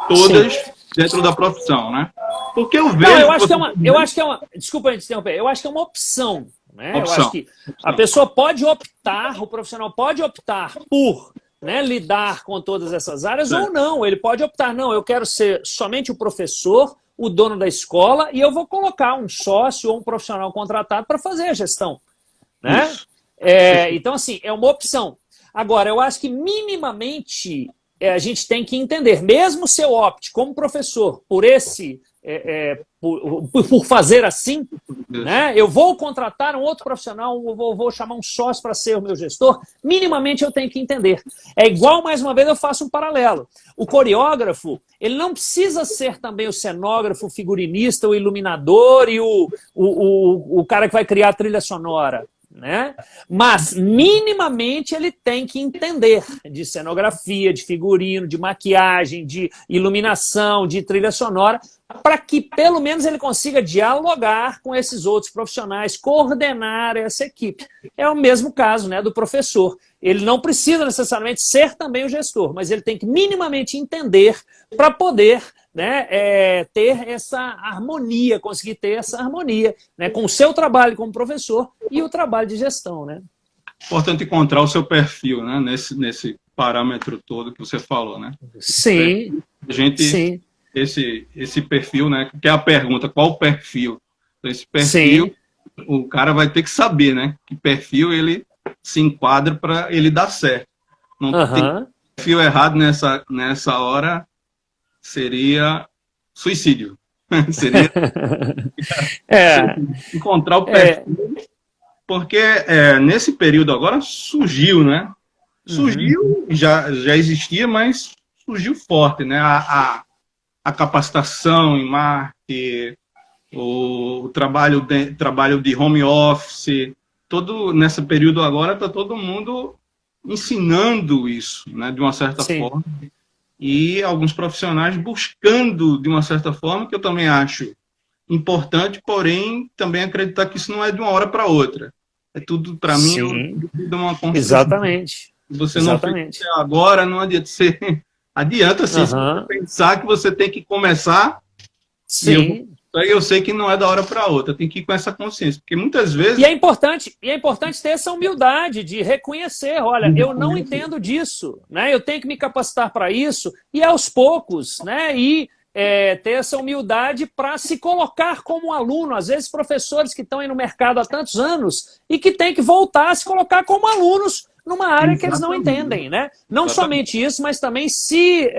Todas dentro da profissão, né? Porque eu vejo... Não, eu acho que é uma... Desculpa me interromper. Eu acho que é uma opção, né? Eu acho que a pessoa pode optar, o profissional pode optar por, né, lidar com todas essas áreas, ou não. Ele pode optar, não, eu quero ser somente o professor, o dono da escola, e eu vou colocar um sócio ou um profissional contratado para fazer a gestão, né? Então, assim, é uma opção. Agora, eu acho que minimamente a gente tem que entender, mesmo se eu opte como professor por por fazer assim, né, eu vou contratar um outro profissional, vou chamar um sócio para ser o meu gestor, minimamente eu tenho que entender. É igual, mais uma vez, eu faço um paralelo. O coreógrafo, ele não precisa ser também o cenógrafo, o figurinista, o iluminador e o cara que vai criar a trilha sonora, né? Mas minimamente ele tem que entender de cenografia, de figurino, de maquiagem, de iluminação, de trilha sonora, para que pelo menos ele consiga dialogar com esses outros profissionais, coordenar essa equipe. É o mesmo caso, né, do professor. Ele não precisa necessariamente ser também o gestor, mas ele tem que minimamente entender para poder, né, ter essa harmonia, conseguir ter essa harmonia, né, com o seu trabalho como professor e o trabalho de gestão, né? Importante encontrar o seu perfil, né, nesse parâmetro todo que você falou, né? Sim. A gente, sim. Esse perfil, né, que é a pergunta, qual o perfil? Então, esse perfil, sim, o cara vai ter que saber, né, que perfil ele se enquadra para ele dar certo. Não tem perfil errado nessa hora, seria suicídio. Seria encontrar o perfil. Porque nesse período agora surgiu, né? Surgiu, já existia, mas surgiu forte, né? A capacitação em marketing, o trabalho de home office, nesse período agora está todo mundo ensinando isso, né? De uma certa forma. E alguns profissionais buscando, de uma certa forma, que eu também acho importante, porém, também acreditar que isso não é de uma hora para outra. É tudo, para mim, uma construção. Exatamente. Se você não fez agora, não adianta ser... Adianta, sim, se você pensar que você tem que começar... Sim. Eu sei que não é da hora para outra, tem que ir com essa consciência, porque muitas vezes... E é importante ter essa humildade de reconhecer, olha, eu não entendo disso, né? Eu tenho que me capacitar para isso, e aos poucos, né? E ter essa humildade para se colocar como aluno. Às vezes, professores que estão aí no mercado há tantos anos e que têm que voltar a se colocar como alunos numa área que eles não entendem, né? Não somente isso, mas também se...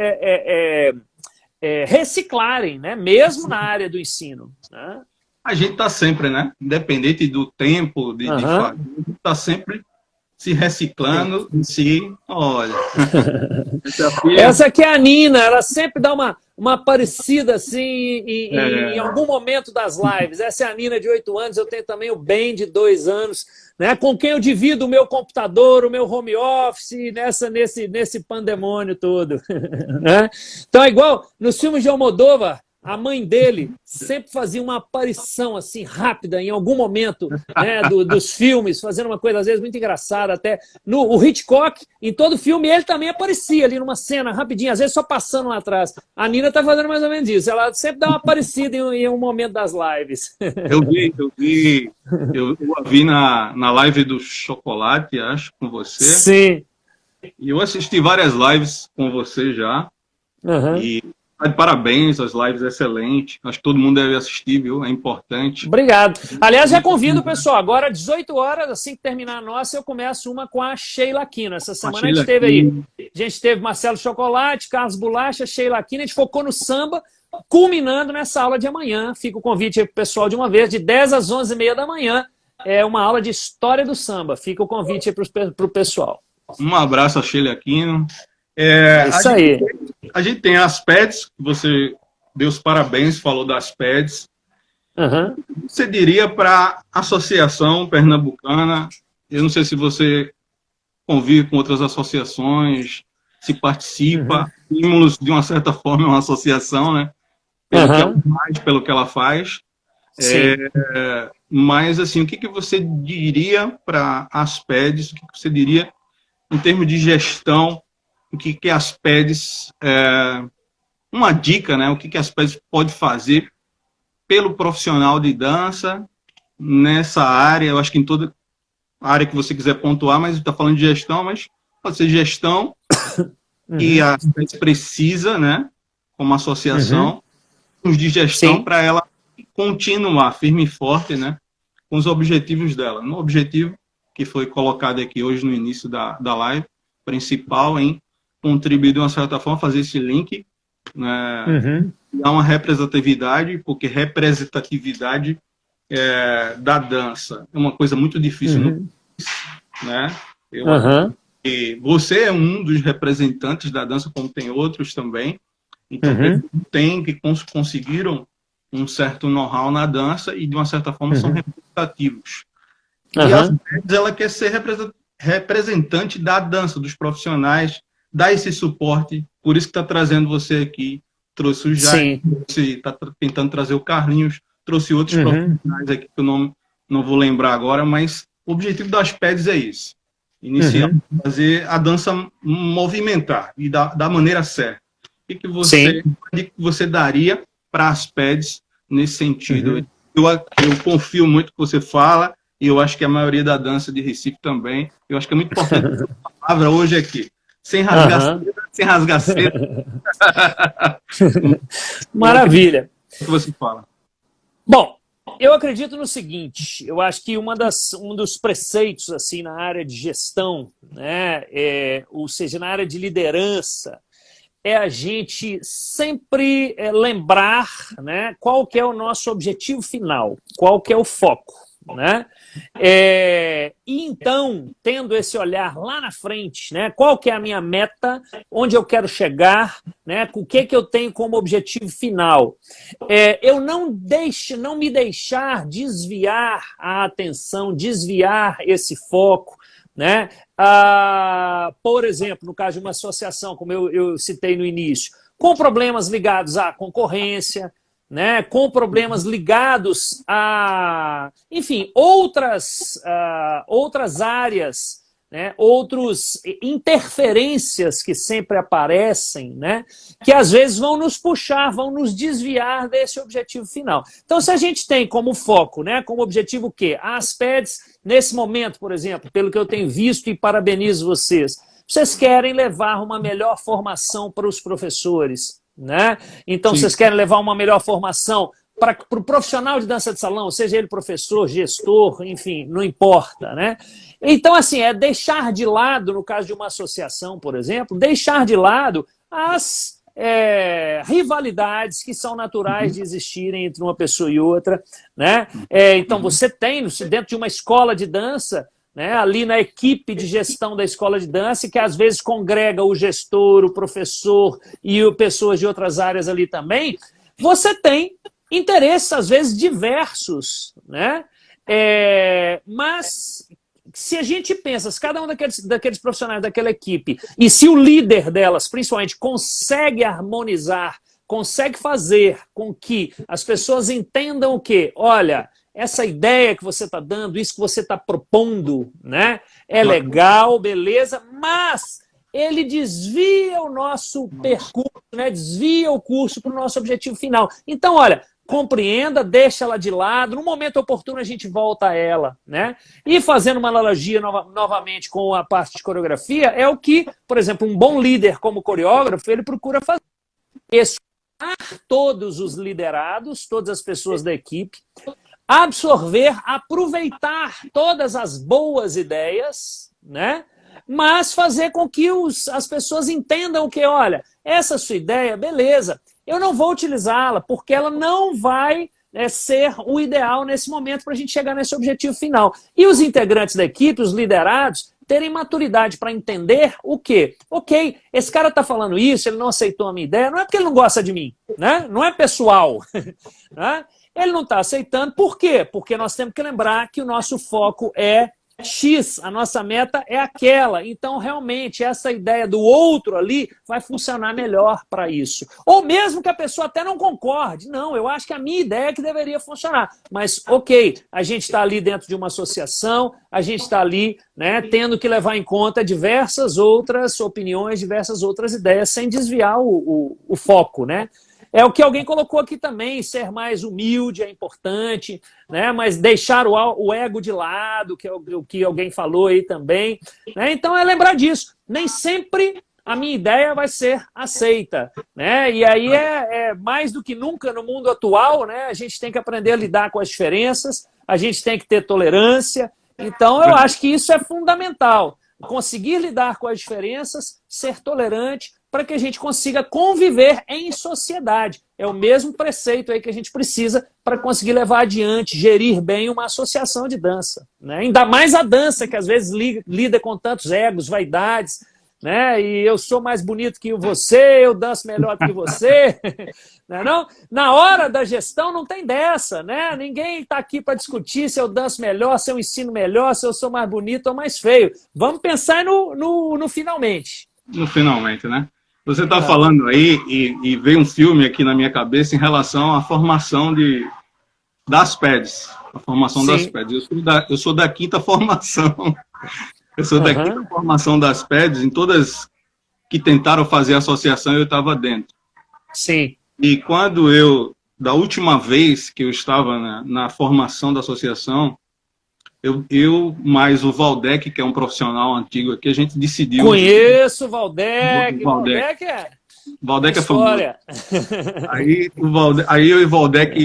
reciclarem, né? Mesmo na área do ensino, né? A gente está sempre, né? Independente do tempo de fazer, está sempre se reciclando, olha. Essa aqui é a Nina, ela sempre dá uma aparecida assim em algum momento das lives. Essa é a Nina de 8 anos, eu tenho também o Ben de 2 anos, né, com quem eu divido o meu computador, o meu home office, nesse pandemônio todo. Né? Então é igual nos filmes de Almodóvar, a mãe dele sempre fazia uma aparição assim rápida em algum momento, né, dos filmes, fazendo uma coisa às vezes muito engraçada até. O Hitchcock, em todo filme, ele também aparecia ali numa cena rapidinho, às vezes só passando lá atrás. A Nina tá fazendo mais ou menos isso. Ela sempre dá uma aparecida em um momento das lives. Eu a vi na live do Chocolate, acho, com você. Sim. E eu assisti várias lives com você já. Uhum. E tá de parabéns, as lives excelentes. Acho que todo mundo deve assistir, viu? É importante. Obrigado. Aliás, já convido o pessoal. Agora, às 18 horas, assim que terminar a nossa, eu começo uma com a Sheila Aquino. Essa semana a gente teve aí. A gente teve Marcelo Chocolate, Carlos Bolacha, Sheila Aquino. A gente focou no samba, culminando nessa aula de amanhã. Fica o convite aí pro pessoal de uma vez, de 10 às 11h30 da manhã. É uma aula de história do samba. Fica o convite aí pro pessoal. Um abraço a Sheila Aquino. É isso aí. A gente tem as PEDs, você deu os parabéns, falou das PEDs. Uhum. O que você diria para a Associação Pernambucana? Eu não sei se você convive com outras associações, se participa. Estímulos, de uma certa forma, é uma associação, né? Pelo que ela faz, pelo que ela faz. Mas, assim, o que você diria para as PEDs? O que você diria em termos de gestão? O que as PEDs, uma dica, né? O que as PEDs pode fazer pelo profissional de dança nessa área? Eu acho que em toda área que você quiser pontuar, mas está falando de gestão, mas pode ser gestão que a PEDs precisa, né? Como associação, de gestão para ela continuar firme e forte, né? Com os objetivos dela. No objetivo que foi colocado aqui hoje no início da live, principal em contribuir de uma certa forma, fazer esse link, né, dar uma representatividade, porque representatividade da dança é uma coisa muito difícil no país, né? E você é um dos representantes da dança, como tem outros também, então tem que conseguiram um certo know-how na dança e de uma certa forma são representativos. E a PEDs, ela quer ser representante da dança, dos profissionais, dar esse suporte, por isso que está trazendo você aqui, trouxe o Jair, está tentando trazer o Carlinhos, trouxe outros profissionais aqui que eu não vou lembrar agora, mas o objetivo das PEDs é esse, iniciar, fazer a dança movimentar e da maneira certa. O que você daria para as PEDs nesse sentido? Eu confio muito no que você fala, e eu acho que a maioria da dança de Recife também, eu acho que é muito importante a palavra hoje aqui. Sem rasgar cedo. Maravilha. O que você fala? Bom, eu acredito no seguinte, eu acho que um dos preceitos assim, na área de gestão, né, ou seja, na área de liderança, é a gente sempre lembrar, né, qual que é o nosso objetivo final, qual que é o foco. Né? E então, tendo esse olhar lá na frente, né, qual que é a minha meta, onde eu quero chegar, né, o que eu tenho como objetivo final. Eu não me deixar desviar a atenção, desviar esse foco, né? Por exemplo, no caso de uma associação, como eu citei no início, com problemas ligados à concorrência, né, com problemas ligados a, enfim, outras áreas, né, outras interferências que sempre aparecem, né, que às vezes vão nos puxar, vão nos desviar desse objetivo final. Então, se a gente tem como foco, né, como objetivo o quê? As PEDs, nesse momento, por exemplo, pelo que eu tenho visto, e parabenizo vocês querem levar uma melhor formação para os professores, né? Então, vocês querem levar uma melhor formação para o profissional de dança de salão, seja ele professor, gestor, enfim, não importa, né? Então, assim, deixar de lado, no caso de uma associação, por exemplo, deixar de lado as rivalidades que são naturais de existirem entre uma pessoa e outra, né? Então, você tem, dentro de uma escola de dança, né, ali na equipe de gestão da escola de dança, que às vezes congrega o gestor, o professor e pessoas de outras áreas ali também, você tem interesses, às vezes, diversos, né? Mas se a gente pensa, se cada um daqueles profissionais daquela equipe, e se o líder delas, principalmente, consegue harmonizar consegue fazer com que as pessoas entendam o quê? Olha, essa ideia que você está dando, isso que você está propondo, né, é legal, beleza, mas ele desvia o nosso percurso, né, desvia o curso para o nosso objetivo final. Então, olha, compreenda, deixa ela de lado, no momento oportuno a gente volta a ela, né? E fazendo uma analogia novamente com a parte de coreografia, é o que, por exemplo, um bom líder como coreógrafo, ele procura fazer. Escutar todos os liderados, todas as pessoas da equipe, absorver, aproveitar todas as boas ideias, né? Mas fazer com que as pessoas entendam que, olha, essa sua ideia, beleza, eu não vou utilizá-la, porque ela não vai ser o ideal nesse momento para a gente chegar nesse objetivo final. E os integrantes da equipe, os liderados, terem maturidade para entender o quê? Ok, esse cara está falando isso, ele não aceitou a minha ideia, não é porque ele não gosta de mim, né? Não é pessoal. Né? Ele não está aceitando, por quê? Porque nós temos que lembrar que o nosso foco é X, a nossa meta é aquela. Então, realmente, essa ideia do outro ali vai funcionar melhor para isso. Ou mesmo que a pessoa até não concorde. Não, eu acho que a minha ideia é que deveria funcionar. Mas, ok, a gente está ali dentro de uma associação, a gente está ali, né, tendo que levar em conta diversas outras opiniões, diversas outras ideias, sem desviar o foco, né? É o que alguém colocou aqui também, ser mais humilde é importante, né? Mas deixar o ego de lado, que é o que alguém falou aí também. Né? Então é lembrar disso. Nem sempre a minha ideia vai ser aceita. Né? E aí é mais do que nunca no mundo atual, né? A gente tem que aprender a lidar com as diferenças, a gente tem que ter tolerância. Então eu acho que isso é fundamental. Conseguir lidar com as diferenças, ser tolerante, para que a gente consiga conviver em sociedade. É o mesmo preceito aí que a gente precisa para conseguir levar adiante, gerir bem uma associação de dança. Né? Ainda mais a dança, que às vezes lida com tantos egos, vaidades, né? E eu sou mais bonito que você, eu danço melhor que você. Não é não? Na hora da gestão não tem dessa, né? Ninguém está aqui para discutir se eu danço melhor, se eu ensino melhor, se eu sou mais bonito ou mais feio. Vamos pensar no finalmente. No finalmente, né? Você está falando aí e veio um filme aqui na minha cabeça em relação à formação das PEDs. A formação Sim. das PEDs. Eu sou da quinta formação. Eu sou da quinta formação das PEDs. Em todas que tentaram fazer associação, eu estava dentro. Sim. E da última vez que eu estava na formação da associação, eu mais o Valdec, que é um profissional antigo aqui, a gente decidiu... Conheço o Valdec. Valdec é famoso. Aí eu e o Valdec,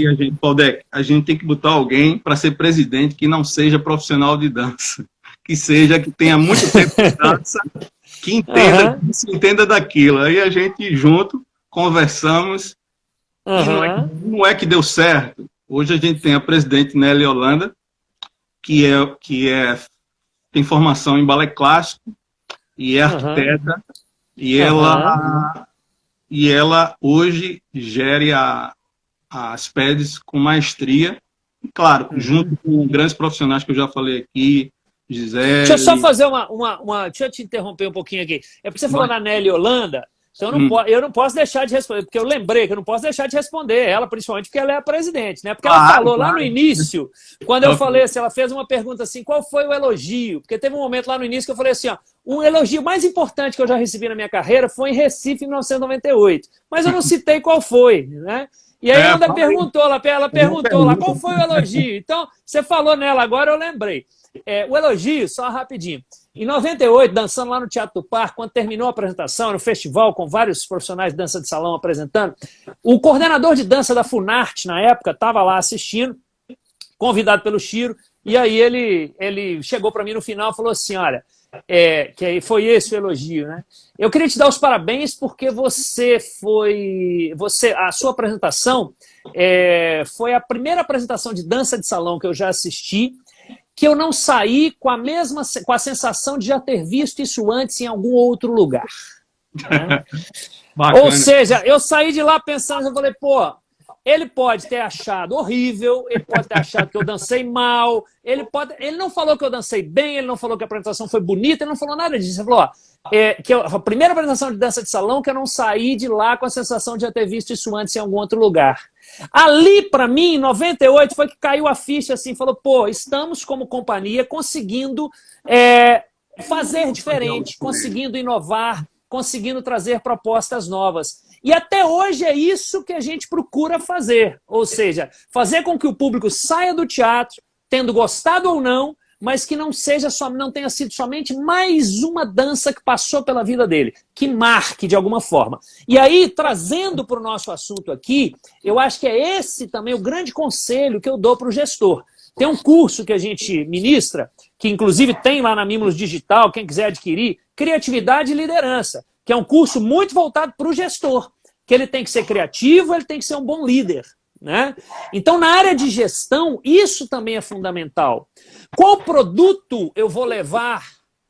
a gente tem que botar alguém para ser presidente que não seja profissional de dança. Que tenha muito tempo de dança, que entenda daquilo. Aí a gente junto, conversamos, e não é que deu certo. Hoje a gente tem a presidente Nelly Holanda, que tem formação em balé clássico e é arquiteta, e ela hoje gere as PEDs com maestria, e claro, junto com grandes profissionais que eu já falei aqui, Gisele... Deixa eu só fazer deixa eu te interromper um pouquinho aqui. É porque você falou na Nelly Holanda, então eu não posso deixar de responder, porque eu lembrei que eu não posso deixar de responder ela, principalmente porque ela é a presidente, né? Porque ela falou lá no início, quando eu falei assim, ela fez uma pergunta assim, qual foi o elogio? Porque teve um momento lá no início que eu falei assim, ó, o elogio mais importante que eu já recebi na minha carreira foi em Recife, em 1998. Mas eu não citei qual foi, né? E aí ela perguntou lá, qual foi o elogio? Então, você falou nela agora, eu lembrei. O elogio, só rapidinho. Em 98, dançando lá no Teatro do Parque, quando terminou a apresentação, no festival, com vários profissionais de dança de salão apresentando, o coordenador de dança da Funarte, na época, estava lá assistindo, convidado pelo Chiro, e aí ele chegou para mim no final e falou assim, olha, que aí foi esse o elogio, né? Eu queria te dar os parabéns porque a sua apresentação foi a primeira apresentação de dança de salão que eu já assisti, que eu não saí com a sensação de já ter visto isso antes em algum outro lugar. Né? Ou seja, eu saí de lá pensando, eu falei, pô, ele pode ter achado horrível, ele pode ter achado que eu dancei mal, ele não falou que eu dancei bem, ele não falou que a apresentação foi bonita, ele não falou nada disso. Ele falou, ó, que a primeira apresentação de dança de salão que eu não saí de lá com a sensação de já ter visto isso antes em algum outro lugar. Ali, para mim, em 98, foi que caiu a ficha assim, falou, pô, estamos como companhia conseguindo fazer diferente, conseguindo inovar, conseguindo trazer propostas novas. E até hoje é isso que a gente procura fazer, ou seja, fazer com que o público saia do teatro, tendo gostado ou não, mas que não tenha sido somente mais uma dança que passou pela vida dele, que marque de alguma forma. E aí, trazendo para o nosso assunto aqui, eu acho que é esse também o grande conselho que eu dou para o gestor. Tem um curso que a gente ministra, que inclusive tem lá na Mimos Digital, quem quiser adquirir, Criatividade e Liderança, que é um curso muito voltado para o gestor, que ele tem que ser criativo, ele tem que ser um bom líder, né? Então, na área de gestão, isso também é fundamental. Qual produto eu vou levar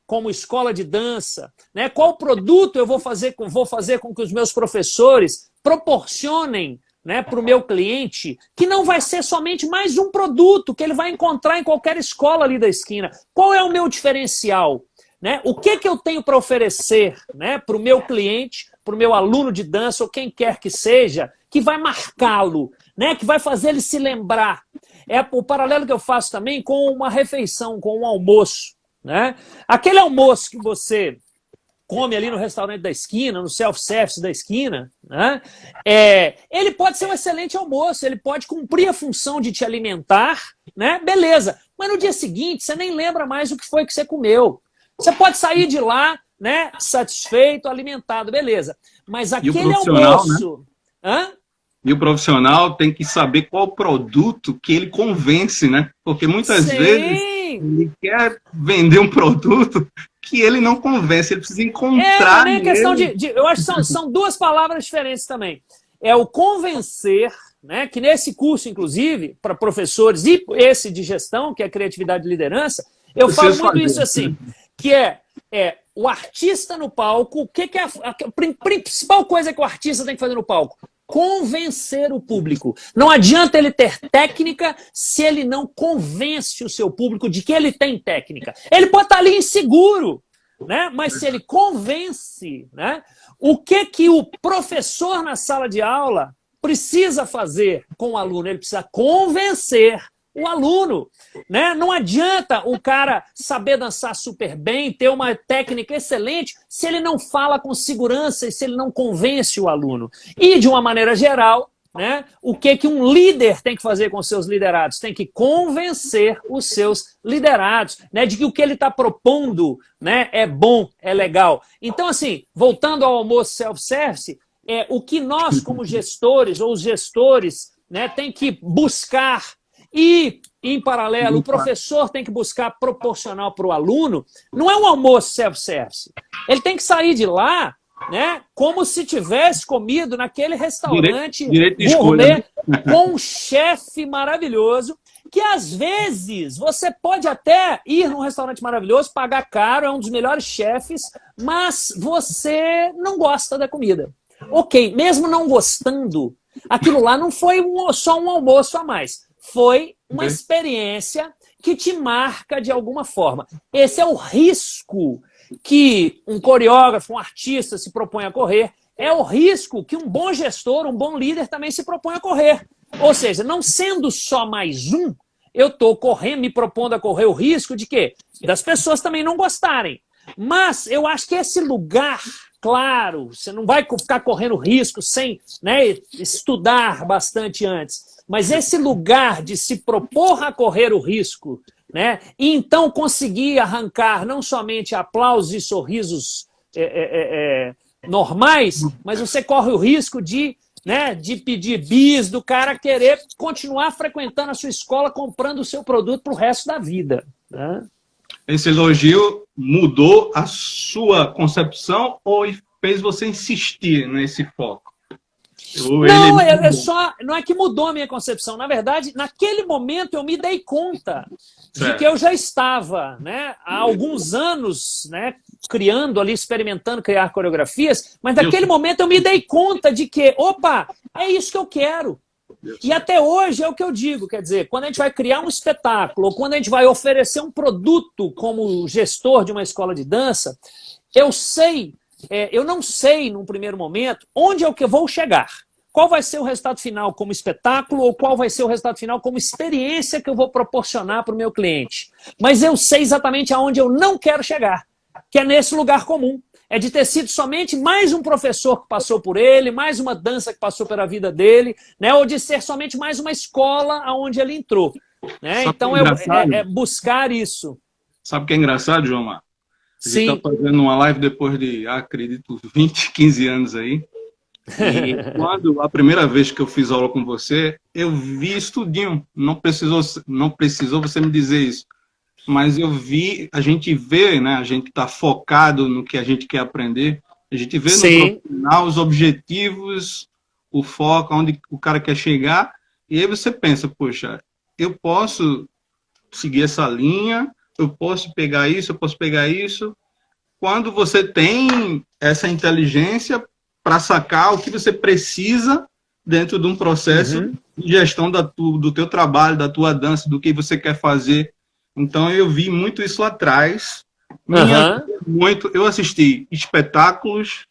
como escola de dança? Né? Qual produto eu vou fazer com que os meus professores proporcionem, né, para o meu cliente, que não vai ser somente mais um produto que ele vai encontrar em qualquer escola ali da esquina? Qual é o meu diferencial? Né? O que eu tenho para oferecer, né, para o meu cliente, para o meu aluno de dança, ou quem quer que seja, que vai marcá-lo, né, que vai fazer ele se lembrar? É o paralelo que eu faço também com uma refeição, com um almoço. Né? Aquele almoço que você come ali no restaurante da esquina, no self-service da esquina, né? Ele pode ser um excelente almoço, ele pode cumprir a função de te alimentar, né? Beleza. Mas no dia seguinte, você nem lembra mais o que foi que você comeu. Você pode sair de lá, né, satisfeito, alimentado, beleza. Mas aquele almoço... Né? Hã? E o profissional tem que saber qual produto que ele convence, né? Porque muitas vezes ele quer vender um produto que ele não convence, ele precisa encontrar. É questão eu acho que são duas palavras diferentes também. É o convencer, né? Que nesse curso, inclusive, para professores, e esse de gestão, que é criatividade e liderança, eu falo muito isso assim, que é o artista no palco. O que é a principal coisa que o artista tem que fazer no palco? Convencer o público. Não adianta ele ter técnica se ele não convence o seu público de que ele tem técnica. Ele pode estar ali inseguro, né? Mas se ele convence, né? O que o professor na sala de aula precisa fazer com o aluno? Ele precisa convencer o aluno, né? Não adianta o cara saber dançar super bem, ter uma técnica excelente, se ele não fala com segurança e se ele não convence o aluno. E, de uma maneira geral, né, o que um líder tem que fazer com seus liderados? Tem que convencer os seus liderados, né, de que o que ele está propondo, né, é bom, é legal. Então, assim, voltando ao almoço self-service, o que nós, como gestores, ou os gestores, né, tem que buscar. E, em paralelo, o professor tem que buscar proporcional para o aluno, não é um almoço self-service. Ele tem que sair de lá, né, como se tivesse comido naquele restaurante gourmet, com um chefe maravilhoso, que às vezes você pode até ir num restaurante maravilhoso, pagar caro, é um dos melhores chefes, mas você não gosta da comida. Ok, mesmo não gostando, aquilo lá não foi só um almoço a mais. Foi uma experiência que te marca de alguma forma. Esse é o risco que um coreógrafo, um artista se propõe a correr. É o risco que um bom gestor, um bom líder também se propõe a correr. Ou seja, não sendo só mais um, eu estou me propondo a correr o risco de quê? Das pessoas também não gostarem. Mas eu acho que esse lugar, claro, você não vai ficar correndo risco sem, né, estudar bastante antes. Mas esse lugar de se propor a correr o risco, né, e então conseguir arrancar não somente aplausos e sorrisos normais, mas você corre o risco de pedir bis, do cara querer continuar frequentando a sua escola, comprando o seu produto para o resto da vida. Né? Esse elogio mudou a sua concepção ou fez você insistir nesse foco? Não, não é que mudou a minha concepção. Na verdade, naquele momento eu me dei conta de que eu já estava, né, há alguns anos, né, criando ali, experimentando criar coreografias, mas naquele momento eu me dei conta de que, opa, é isso que eu quero. E até hoje é o que eu digo, quer dizer, quando a gente vai criar um espetáculo, ou quando a gente vai oferecer um produto como gestor de uma escola de dança, eu não sei, num primeiro momento, onde é o que eu vou chegar. Qual vai ser o resultado final como espetáculo ou qual vai ser o resultado final como experiência que eu vou proporcionar para o meu cliente. Mas eu sei exatamente aonde eu não quero chegar, que é nesse lugar comum. É de ter sido somente mais um professor que passou por ele, mais uma dança que passou pela vida dele, né? Ou de ser somente mais uma escola aonde ele entrou. Né? Então é buscar isso. Sabe o que é engraçado, João Mar? A gente Sim. está fazendo uma live depois de, acredito, 20, 15 anos aí. E quando a primeira vez que eu fiz aula com você, eu vi estudinho. Não precisou você me dizer isso. Mas eu vi, a gente vê, né? A gente está focado no que a gente quer aprender. A gente vê no final os objetivos, o foco, onde o cara quer chegar. E aí você pensa, poxa, eu posso seguir essa linha, eu posso pegar isso, eu posso pegar isso. Quando você tem essa inteligência para sacar o que você precisa dentro de um processo de gestão do teu trabalho, da tua dança, do que você quer fazer. Então eu vi muito isso lá atrás. Eu assisti espetáculos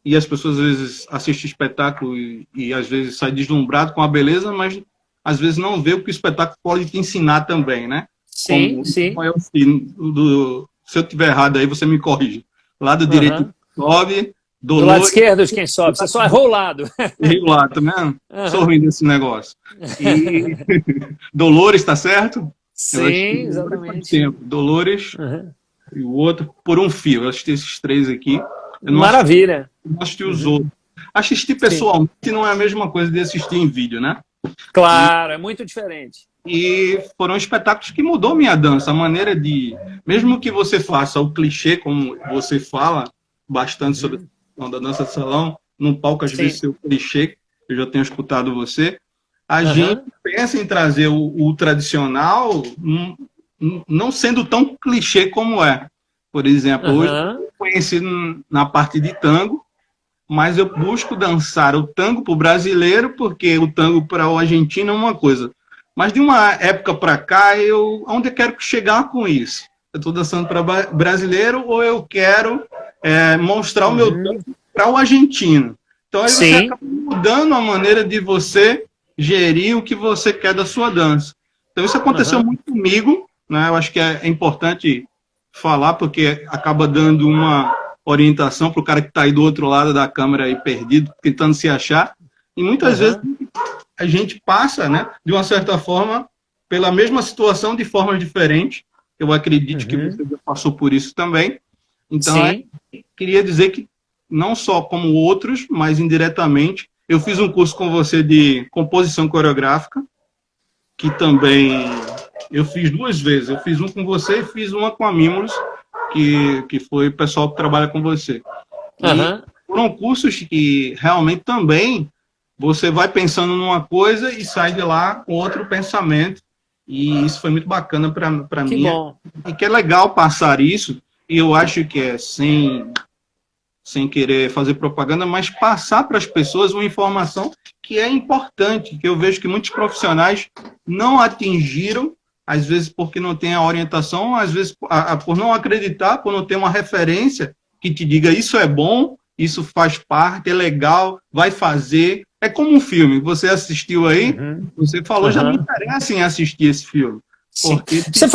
e as pessoas às vezes assistem espetáculo e às vezes saem deslumbrado com a beleza, mas às vezes não vê o que o espetáculo pode te ensinar também, né? Sim. Se eu estiver errado aí, você me corrige. Lado direito sobe, do lado esquerdo de quem sobe, você só errou o lado. Errei o lado, tá vendo? Sou ruim desse negócio. E Dolores, tá certo? Sim, exatamente. Tempo. Dolores e o outro por um fio. Eu assisti esses três aqui. Maravilha. Não assisti os outros. Assistir pessoalmente não é a mesma coisa de assistir em vídeo, né? Claro, é muito diferente. E foram espetáculos que mudou minha dança, a maneira de... Mesmo que você faça o clichê, como você fala bastante sobre a da dança de salão, num palco às vezes seu clichê, eu já tenho escutado você, a gente pensa em trazer o tradicional, não sendo tão clichê como é. Por exemplo, hoje eu conhecido na parte de tango, mas eu busco dançar o tango para o brasileiro, porque o tango para o argentino é uma coisa. Mas de uma época para cá, onde eu quero chegar com isso? Eu estou dançando para brasileiro ou eu quero mostrar o meu tango para o argentino? Então aí você acaba mudando a maneira de você gerir o que você quer da sua dança. Então isso aconteceu muito comigo, né? Eu acho que é importante falar, porque acaba dando uma orientação para o cara que está aí do outro lado da câmera aí perdido, tentando se achar. E muitas vezes a gente passa, né, de uma certa forma, pela mesma situação de formas diferentes. Eu acredito que você já passou por isso também. Então, queria dizer que não só como outros, mas indiretamente, eu fiz um curso com você de composição coreográfica, que também eu fiz 2 vezes. Eu fiz um com você e fiz uma com a Mimos, que foi o pessoal que trabalha com você. E foram cursos que realmente também você vai pensando numa coisa e sai de lá com outro pensamento. E isso foi muito bacana para mim. Bom. E que é legal passar isso, e eu acho que é sem querer fazer propaganda, mas passar para as pessoas uma informação que é importante, que eu vejo que muitos profissionais não atingiram, às vezes porque não tem a orientação, às vezes por não acreditar, por não ter uma referência que te diga isso é bom, isso faz parte, é legal, vai fazer. É como um filme, você assistiu aí, você falou, já me interessa em assistir esse filme. Porque você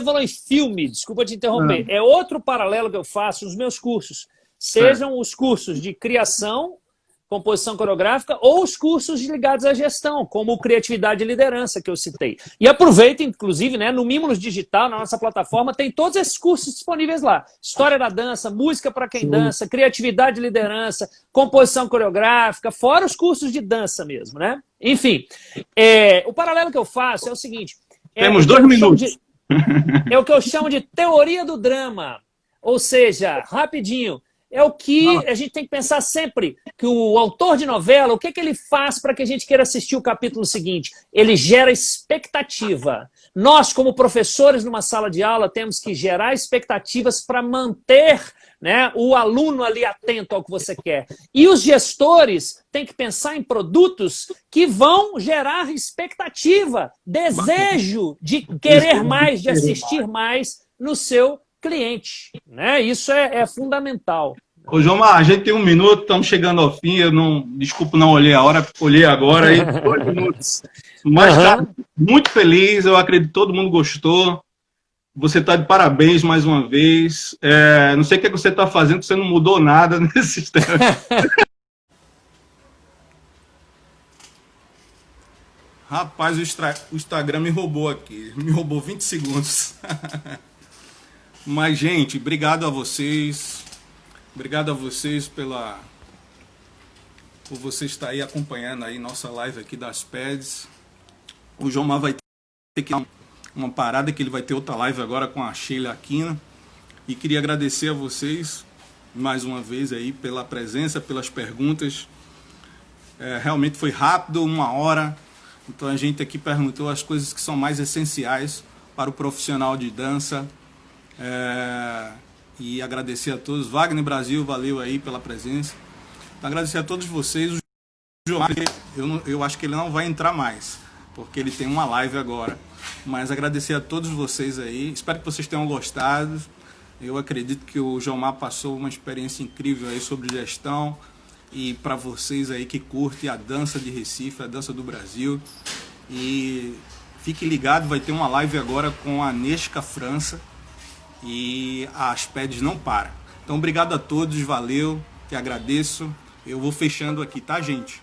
falou em filme, desculpa te interromper, é outro paralelo que eu faço nos meus cursos, sejam os cursos de criação, composição coreográfica, ou os cursos ligados à gestão, como criatividade e liderança, que eu citei. E aproveita, inclusive, né, no Mimos Digital, na nossa plataforma, tem todos esses cursos disponíveis lá. História da dança, música para quem dança, criatividade e liderança, composição coreográfica, fora os cursos de dança mesmo, né? Enfim, o paralelo que eu faço é o seguinte... Temos 2 minutos. É o que eu chamo de teoria do drama. Ou seja, rapidinho, é o que a gente tem que pensar sempre, que o autor de novela, o que ele faz para que a gente queira assistir o capítulo seguinte? Ele gera expectativa. Nós, como professores numa sala de aula, temos que gerar expectativas para manter né? O aluno ali atento ao que você quer. E os gestores têm que pensar em produtos que vão gerar expectativa, desejo de querer mais, de assistir mais no seu cliente, né? Isso é fundamental. Ô, Jomar, a gente tem 1 minuto, estamos chegando ao fim. Desculpa, não olhei a hora, olhei agora aí, 2 minutos. Mas, cara, muito feliz, eu acredito que todo mundo gostou. Você está de parabéns mais uma vez. Não sei o que você está fazendo, você não mudou nada nesse sistema. Rapaz, o Instagram me roubou aqui. Me roubou 20 segundos. Mas, gente, obrigado a vocês. Obrigado a vocês por você estar aí acompanhando aí nossa live aqui das PEDs. O Jomar vai ter que dar uma parada, que ele vai ter outra live agora com a Sheila Aquina. E queria agradecer a vocês mais uma vez aí pela presença, pelas perguntas. Realmente foi rápido, 1 hora. Então a gente aqui perguntou as coisas que são mais essenciais para o profissional de dança. E agradecer a todos. Wagner Brasil, valeu aí pela presença. Então, agradecer a todos vocês. O Jomar, eu acho que ele não vai entrar mais, porque ele tem uma live agora. Mas agradecer a todos vocês aí. Espero que vocês tenham gostado. Eu acredito que o Jomar passou uma experiência incrível aí sobre gestão. E para vocês aí que curtem a dança de Recife, a dança do Brasil. E fique ligado, vai ter uma live agora com a Nesca França. E as PEDs não param. Então, obrigado a todos, valeu, que agradeço. Eu vou fechando aqui, tá, gente?